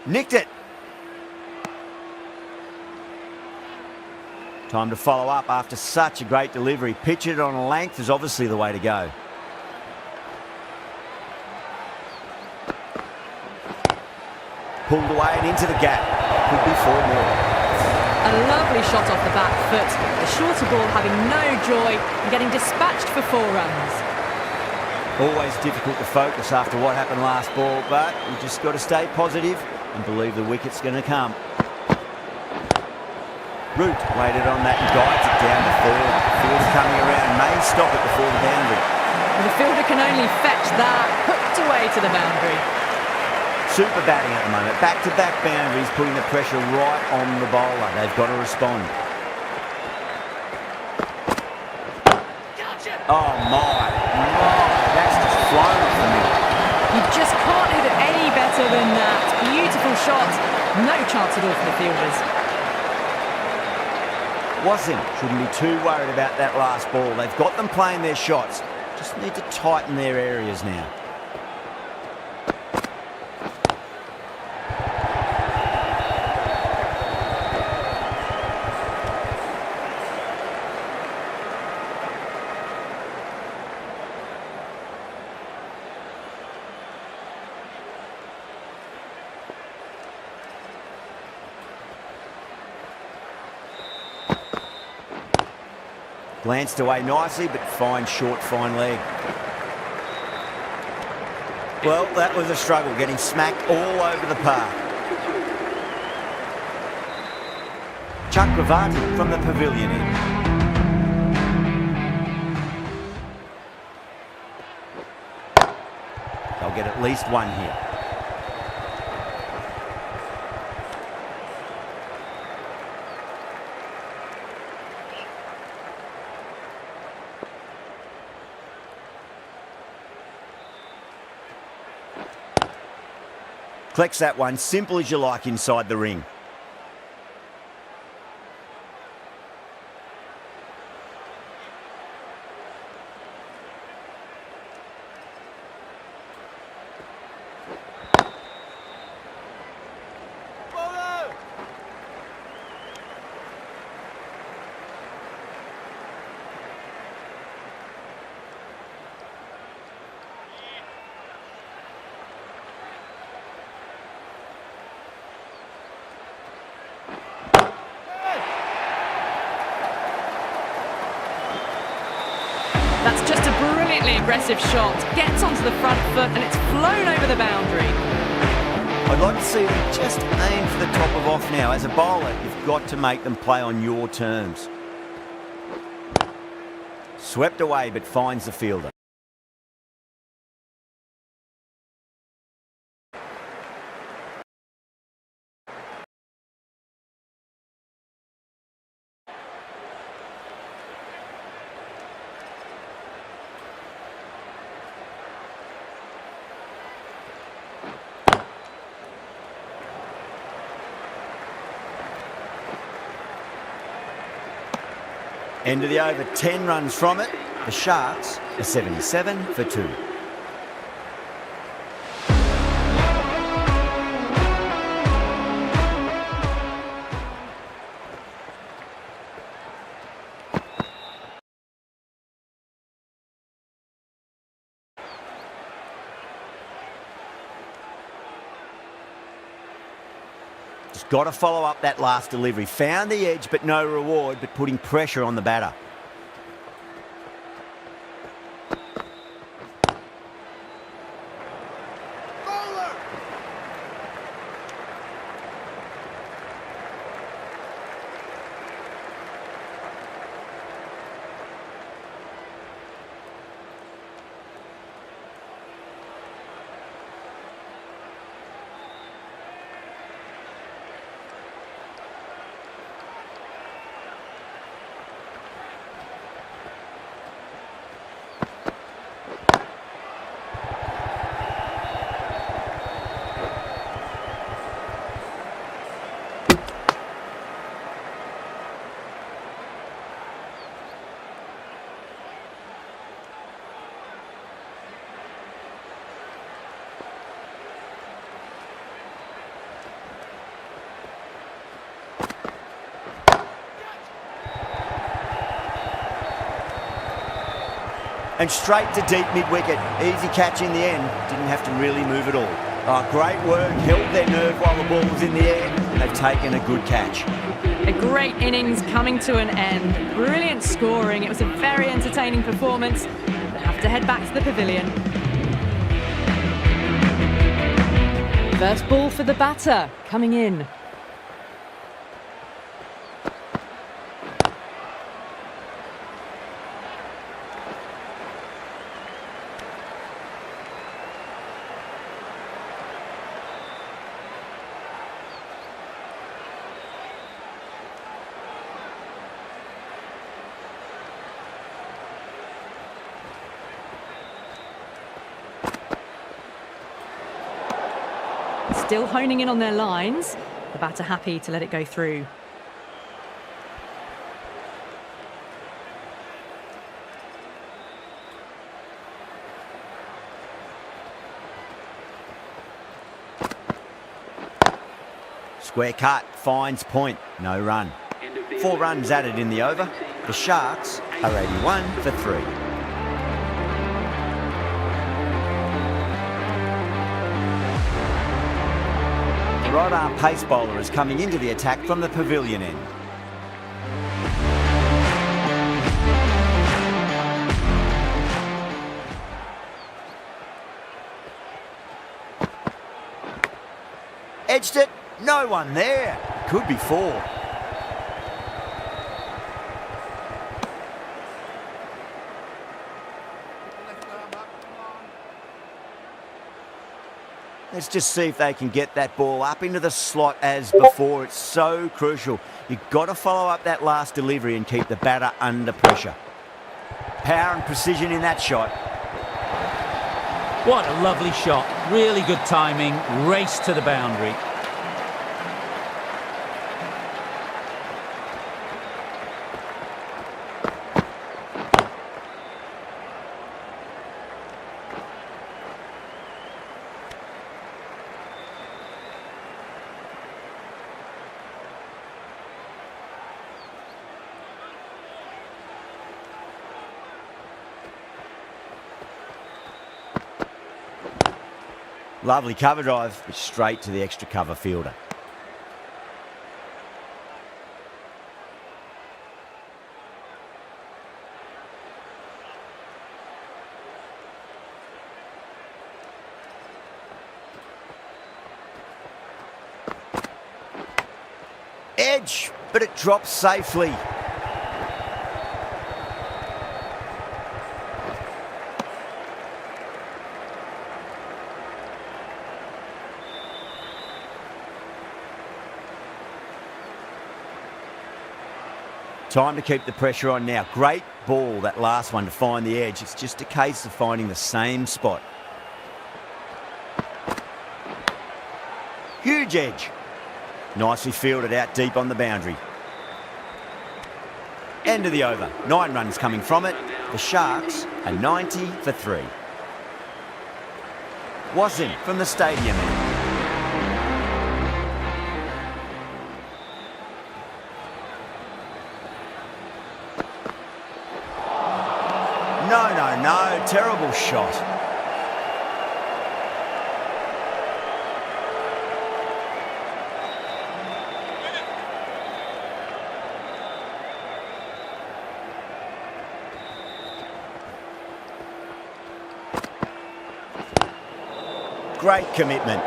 Nicked it. Time to follow up after such a great delivery. Pitch it on a length is obviously the way to go. Pulled away and into the gap. Could be 4 more. A lovely shot off the back foot. The shorter ball having no joy and getting dispatched for 4 runs. Always difficult to focus after what happened last ball, but you just got to stay positive and believe the wicket's going to come. Root waited on that and guides it down the field. Fielder coming around, may stop it before the boundary. Well, the fielder can only fetch that, hooked away to the boundary. Super batting at the moment. Back-to-back boundaries, putting the pressure right on the bowler. They've got to respond. Oh my, that's just flown for me. You just can't hit it any better than that. Beautiful shot. No chance at all for the fielders. Wasim shouldn't be too worried about that last ball. They've got them playing their shots. Just need to tighten their areas now. Glanced away nicely, but fine short, fine leg. Well, that was a struggle, getting smacked all over the park. Chakravarti from the pavilion end. They'll get at least 1 here. Collects that one, simple as you like, inside the ring. That's just a brilliantly aggressive shot. Gets onto the front foot and it's flown over the boundary. I'd like to see them just aim for the top of off now. As a bowler, you've got to make them play on your terms. Swept away but finds the fielder. End of the over, 10 runs from it. The Sharks are 77 for 2. Just got to follow up that last delivery. Found the edge, but no reward, but putting pressure on the batter. And straight to deep mid-wicket. Easy catch in the end. Didn't have to really move at all. Oh, great work. Held their nerve while the ball was in the air. And they've taken a good catch. A great innings coming to an end. Brilliant scoring. It was a very entertaining performance. They have to head back to the pavilion. First ball for the batter, coming in. Still honing in on their lines. The batter happy to let it go through. Square cut, finds point, no run. 4 runs added in the over. The Sharks are 81 for 3. The right-arm pace bowler is coming into the attack from the pavilion end. Edged it, no one there. Could be 4. Let's just see if they can get that ball up into the slot as before. It's so crucial. You've got to follow up that last delivery and keep the batter under pressure. Power and precision in that shot. What a lovely shot. Really good timing. Race to the boundary. Lovely cover drive, but straight to the extra cover fielder. Edge, but it drops safely. Time to keep the pressure on now. Great ball, that last one, to find the edge. It's just a case of finding the same spot. Huge edge. Nicely fielded out deep on the boundary. End of the over. 9 runs coming from it. The Sharks are 90 for 3. Wasim from the stadium end. No. Terrible shot. Great commitment.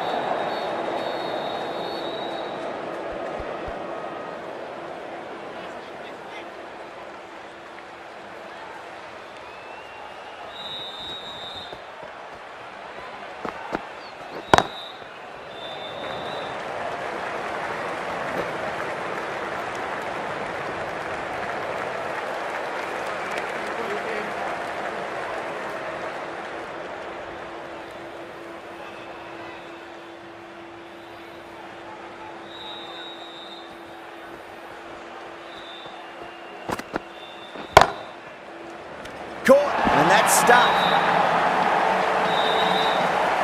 Caught, and that's stuck.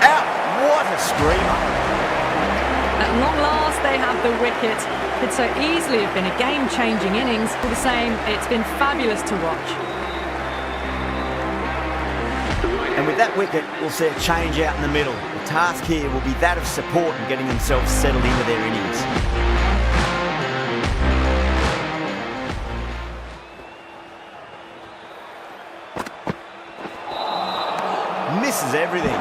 Out, what a screamer. At long last, they have the wicket. Could so easily have been a game-changing innings. All the same, it's been fabulous to watch. And with that wicket, we'll see a change out in the middle. The task here will be that of support and getting themselves settled into their innings. Misses everything.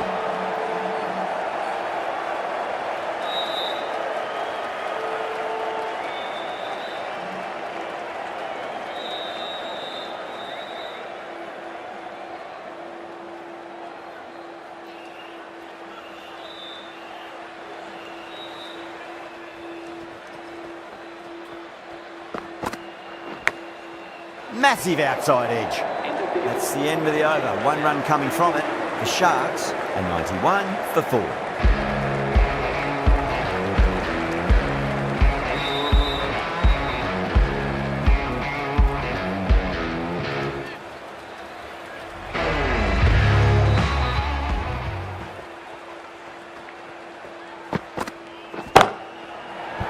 Massive outside edge. That's the end of the over. 1 run coming from it. The Sharks are 91 for 4.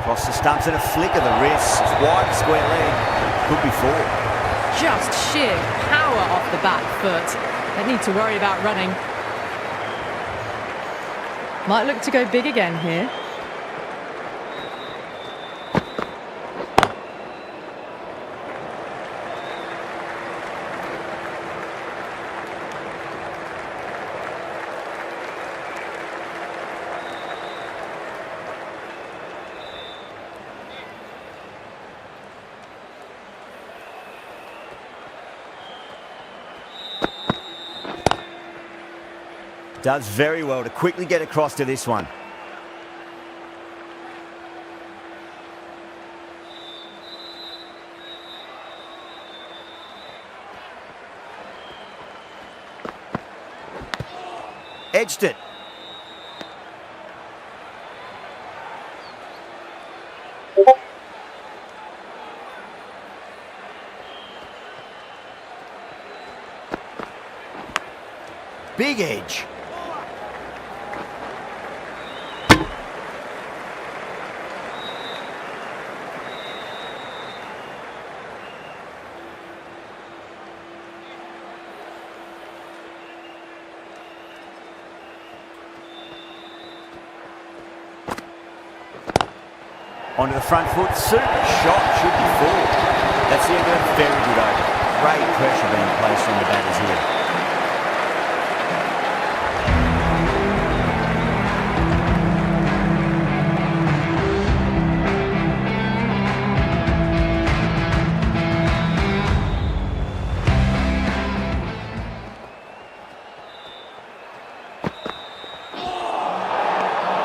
Across the stumps and a flick of the wrist. Wide square leg. Could be 4. Just sheer power off the back foot. Don't need to worry about running. Might look to go big again here. Does very well to quickly get across to this one. Edged it. Big edge. Onto the front foot, super shot, should be 4. That's the end of a very good over. Great pressure being placed on the batters here.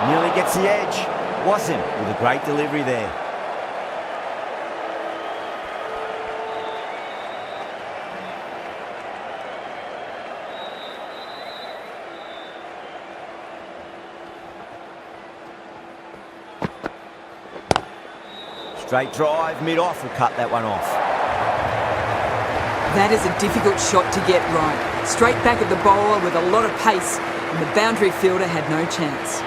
Nearly gets the edge. Wasim with a great delivery there. Straight drive, mid-off will cut that one off. That is a difficult shot to get right. Straight back at the bowler with a lot of pace, and the boundary fielder had no chance.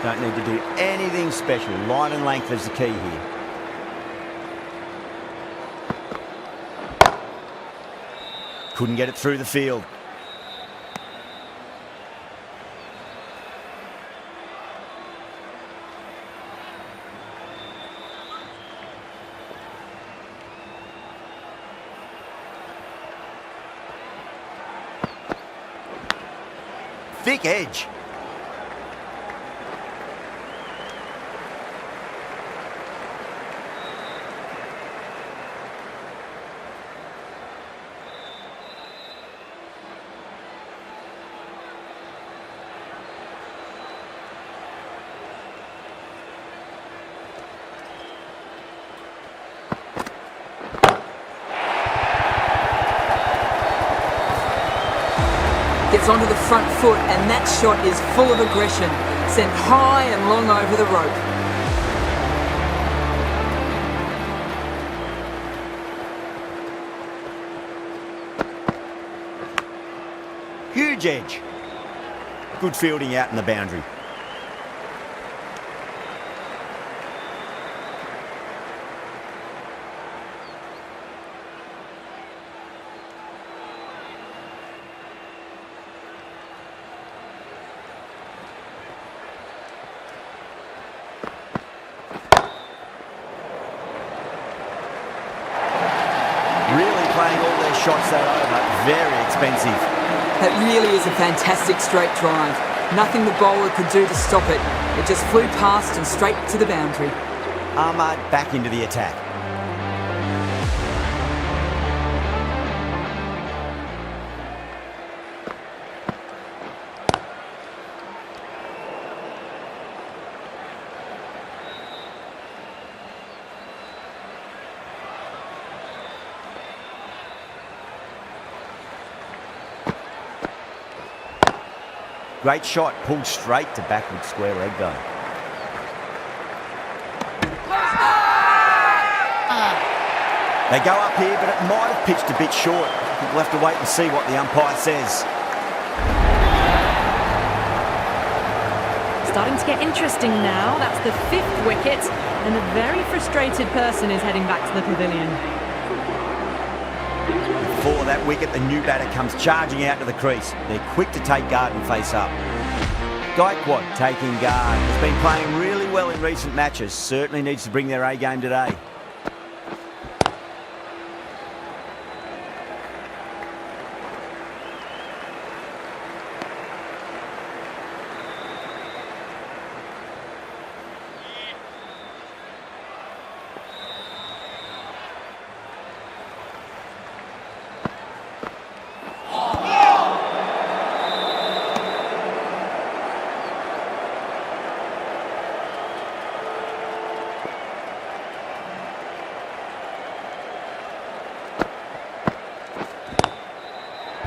Don't need to do anything special. Line and length is the key here. Couldn't get it through the field. Thick edge. Gets onto the front foot, and that shot is full of aggression, sent high and long over the rope. Huge edge. Good fielding out in the boundary. Shots that over, very expensive. That really is a fantastic straight drive. Nothing the bowler could do to stop it. It just flew past and straight to the boundary. Ahmad back into the attack. Great shot, pulled straight to backward square leg though. They go up here, but it might have pitched a bit short. I think we'll have to wait and see what the umpire says. Starting to get interesting now. That's the 5th wicket, and a very frustrated person is heading back to the pavilion. Before that wicket, the new batter comes charging out to the crease. They're quick to take guard and face up. Gigabyte taking guard. Has been playing really well in recent matches. Certainly needs to bring their A game today.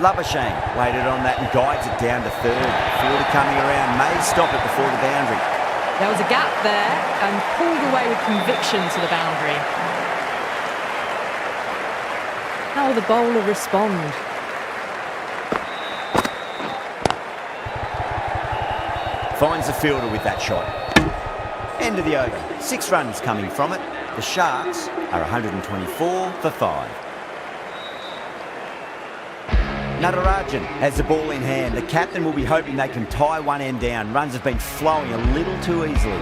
Labuschagne waited on that and guides it down to 3rd. Fielder coming around, may stop it before the boundary. There was a gap there and pulled away with conviction to the boundary. How will the bowler respond? Finds the fielder with that shot. End of the over. 6 runs coming from it. The Sharks are 124 for 5. Natarajan has the ball in hand. The captain will be hoping they can tie one end down. Runs have been flowing a little too easily.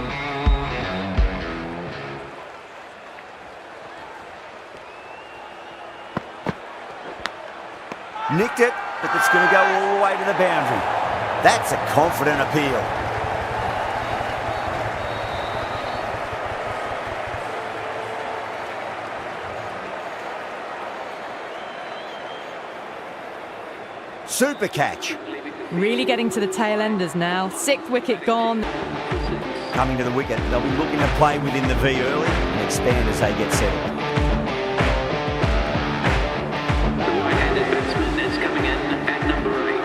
Nicked it, but it's going to go all the way to the boundary. That's a confident appeal. Super catch. Really getting to the tail enders now. 6th wicket gone. Coming to the wicket, they'll be looking to play within the V early and expand as they get settled. The right-handed batsman is coming in at number 8.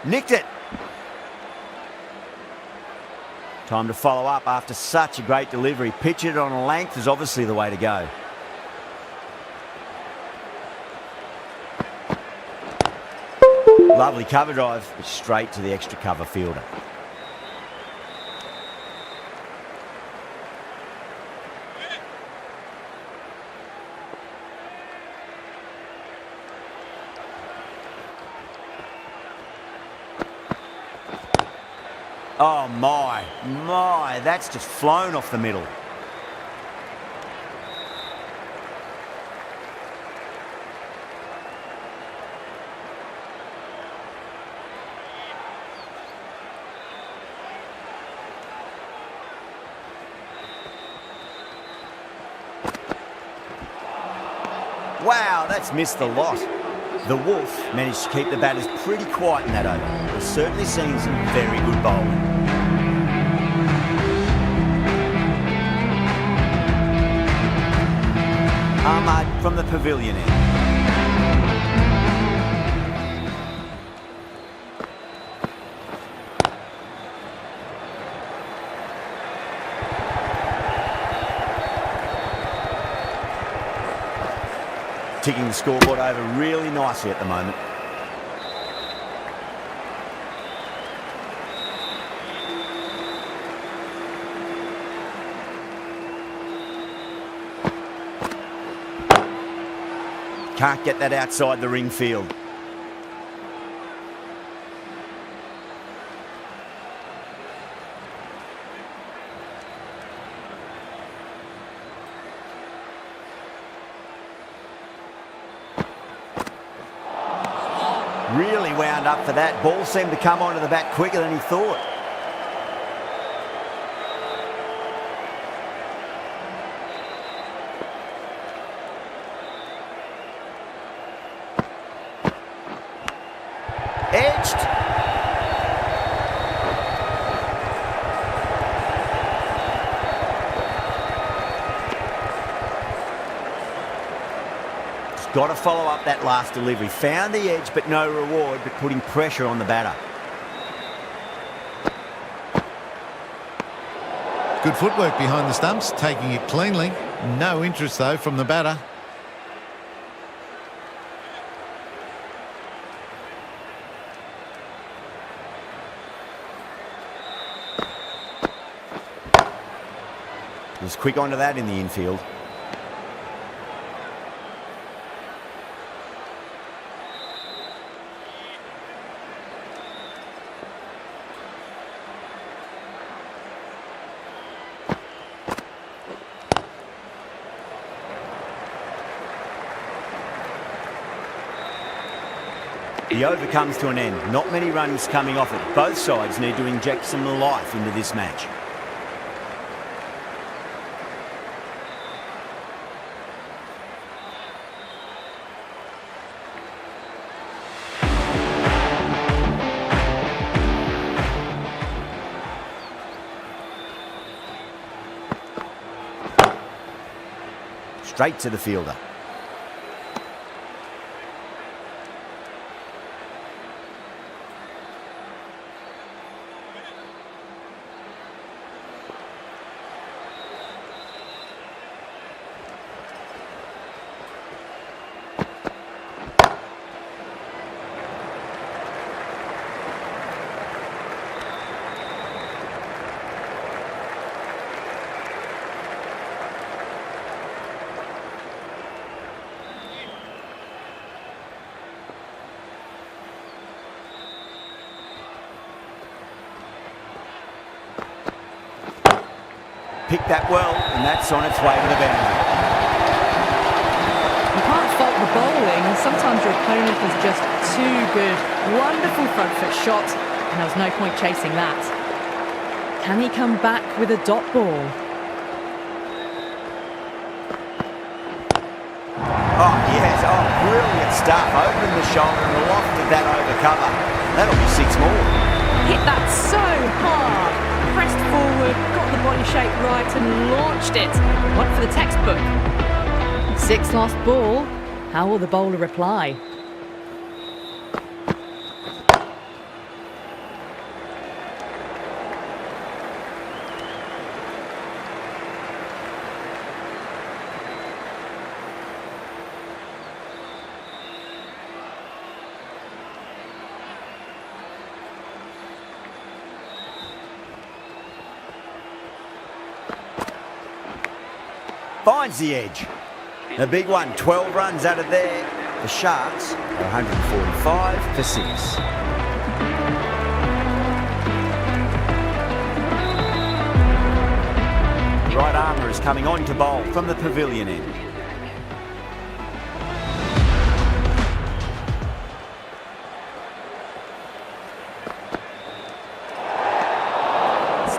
Nicked it. Time to follow up after such a great delivery. Pitch it on a length is obviously the way to go. Lovely cover drive, but straight to the extra cover fielder. Oh my, that's just flown off the middle. Wow, that's missed the lot. The Wolf managed to keep the batters pretty quiet in that over. We've certainly seen some very good bowling. Ahmad from the pavilion end. Ticking the scoreboard over really nicely at the moment. Can't get that outside the ring field. Really wound up for that. Ball seemed to come onto the bat quicker than he thought. Edged. Just got to follow up that last delivery. Found the edge, but no reward, but putting pressure on the batter. Good footwork behind the stumps, taking it cleanly. No interest, though, from the batter. He was quick onto that in the infield. The over comes to an end. Not many runs coming off it. Both sides need to inject some life into this match. Straight to the fielder. Picked that well, and that's on its way to the boundary. You can't fault the bowling. Sometimes your opponent is just too good. Wonderful front foot shot, and there was no point chasing that. Can he come back with a dot ball? Oh, yes. Oh, brilliant stuff. Opened the shoulder and lofted that over cover. That'll be 6 more. Hit that so hard. Pressed forward, got the body shape right and launched it. One for the textbook. 6 last ball. How will the bowler reply? Finds the edge. The big one, 12 runs out of there. The Sharks are 145 for 6. Right armour is coming on to bowl from the pavilion end.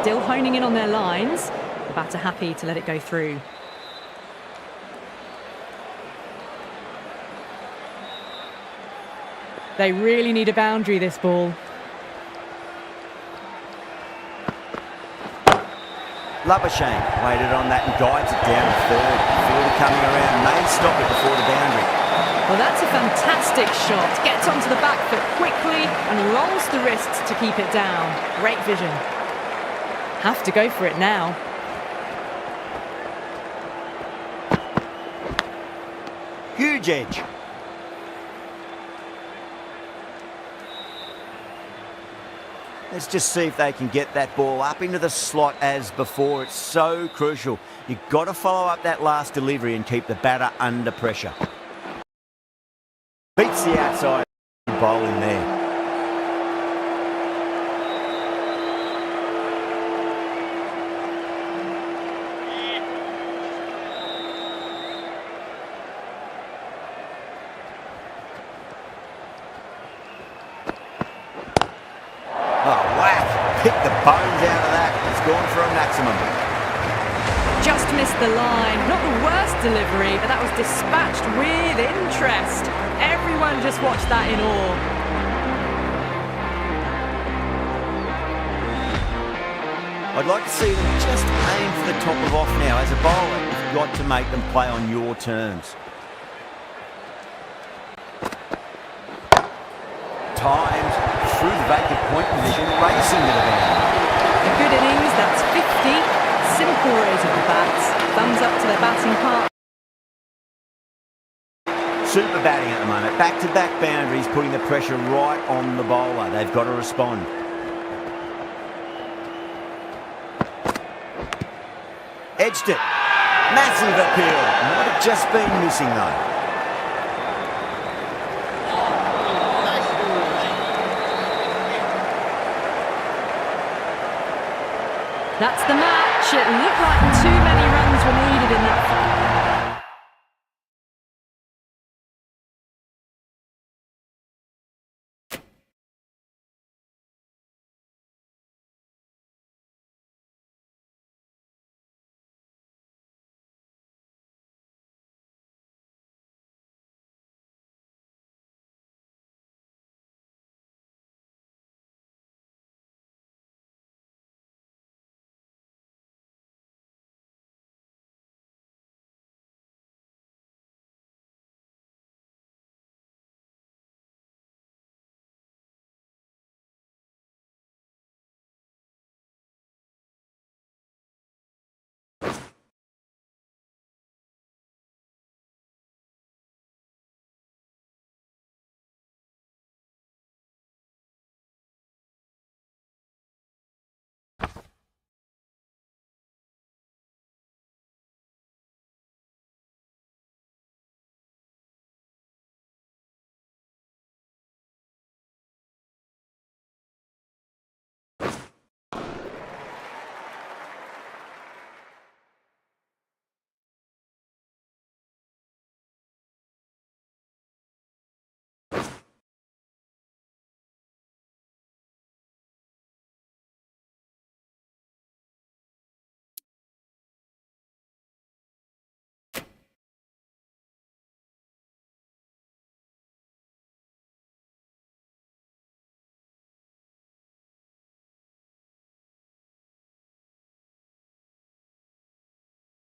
Still honing in on their lines. The batter happy to let it go through. They really need a boundary, this ball. Labuschagne waited on that and guides it down to third. Fielder coming around, may stop it before the boundary. Well, that's a fantastic shot. Gets onto the back foot quickly and rolls the wrists to keep it down. Great vision. Have to go for it now. Huge edge. Let's just see if they can get that ball up into the slot as before. It's so crucial. You've got to follow up that last delivery and keep the batter under pressure. Beats the outside bowling there. Pick the bones out of that. It's gone for a maximum. Just missed the line. Not the worst delivery, but that was dispatched with interest. Everyone just watched that in awe. I'd like to see them just aim for the top of off now. As a bowler, you've got to make them play on your terms. Timed through the vacant point position, racing to the boundary. A good innings, that's 50. Simple raise of the bats. Thumbs up to their batting part. Super batting at the moment. Back-to-back boundaries, putting the pressure right on the bowler. They've got to respond. Edged it. Massive appeal. Might have just been missing though. That's the match. It looked like too many runs were needed in that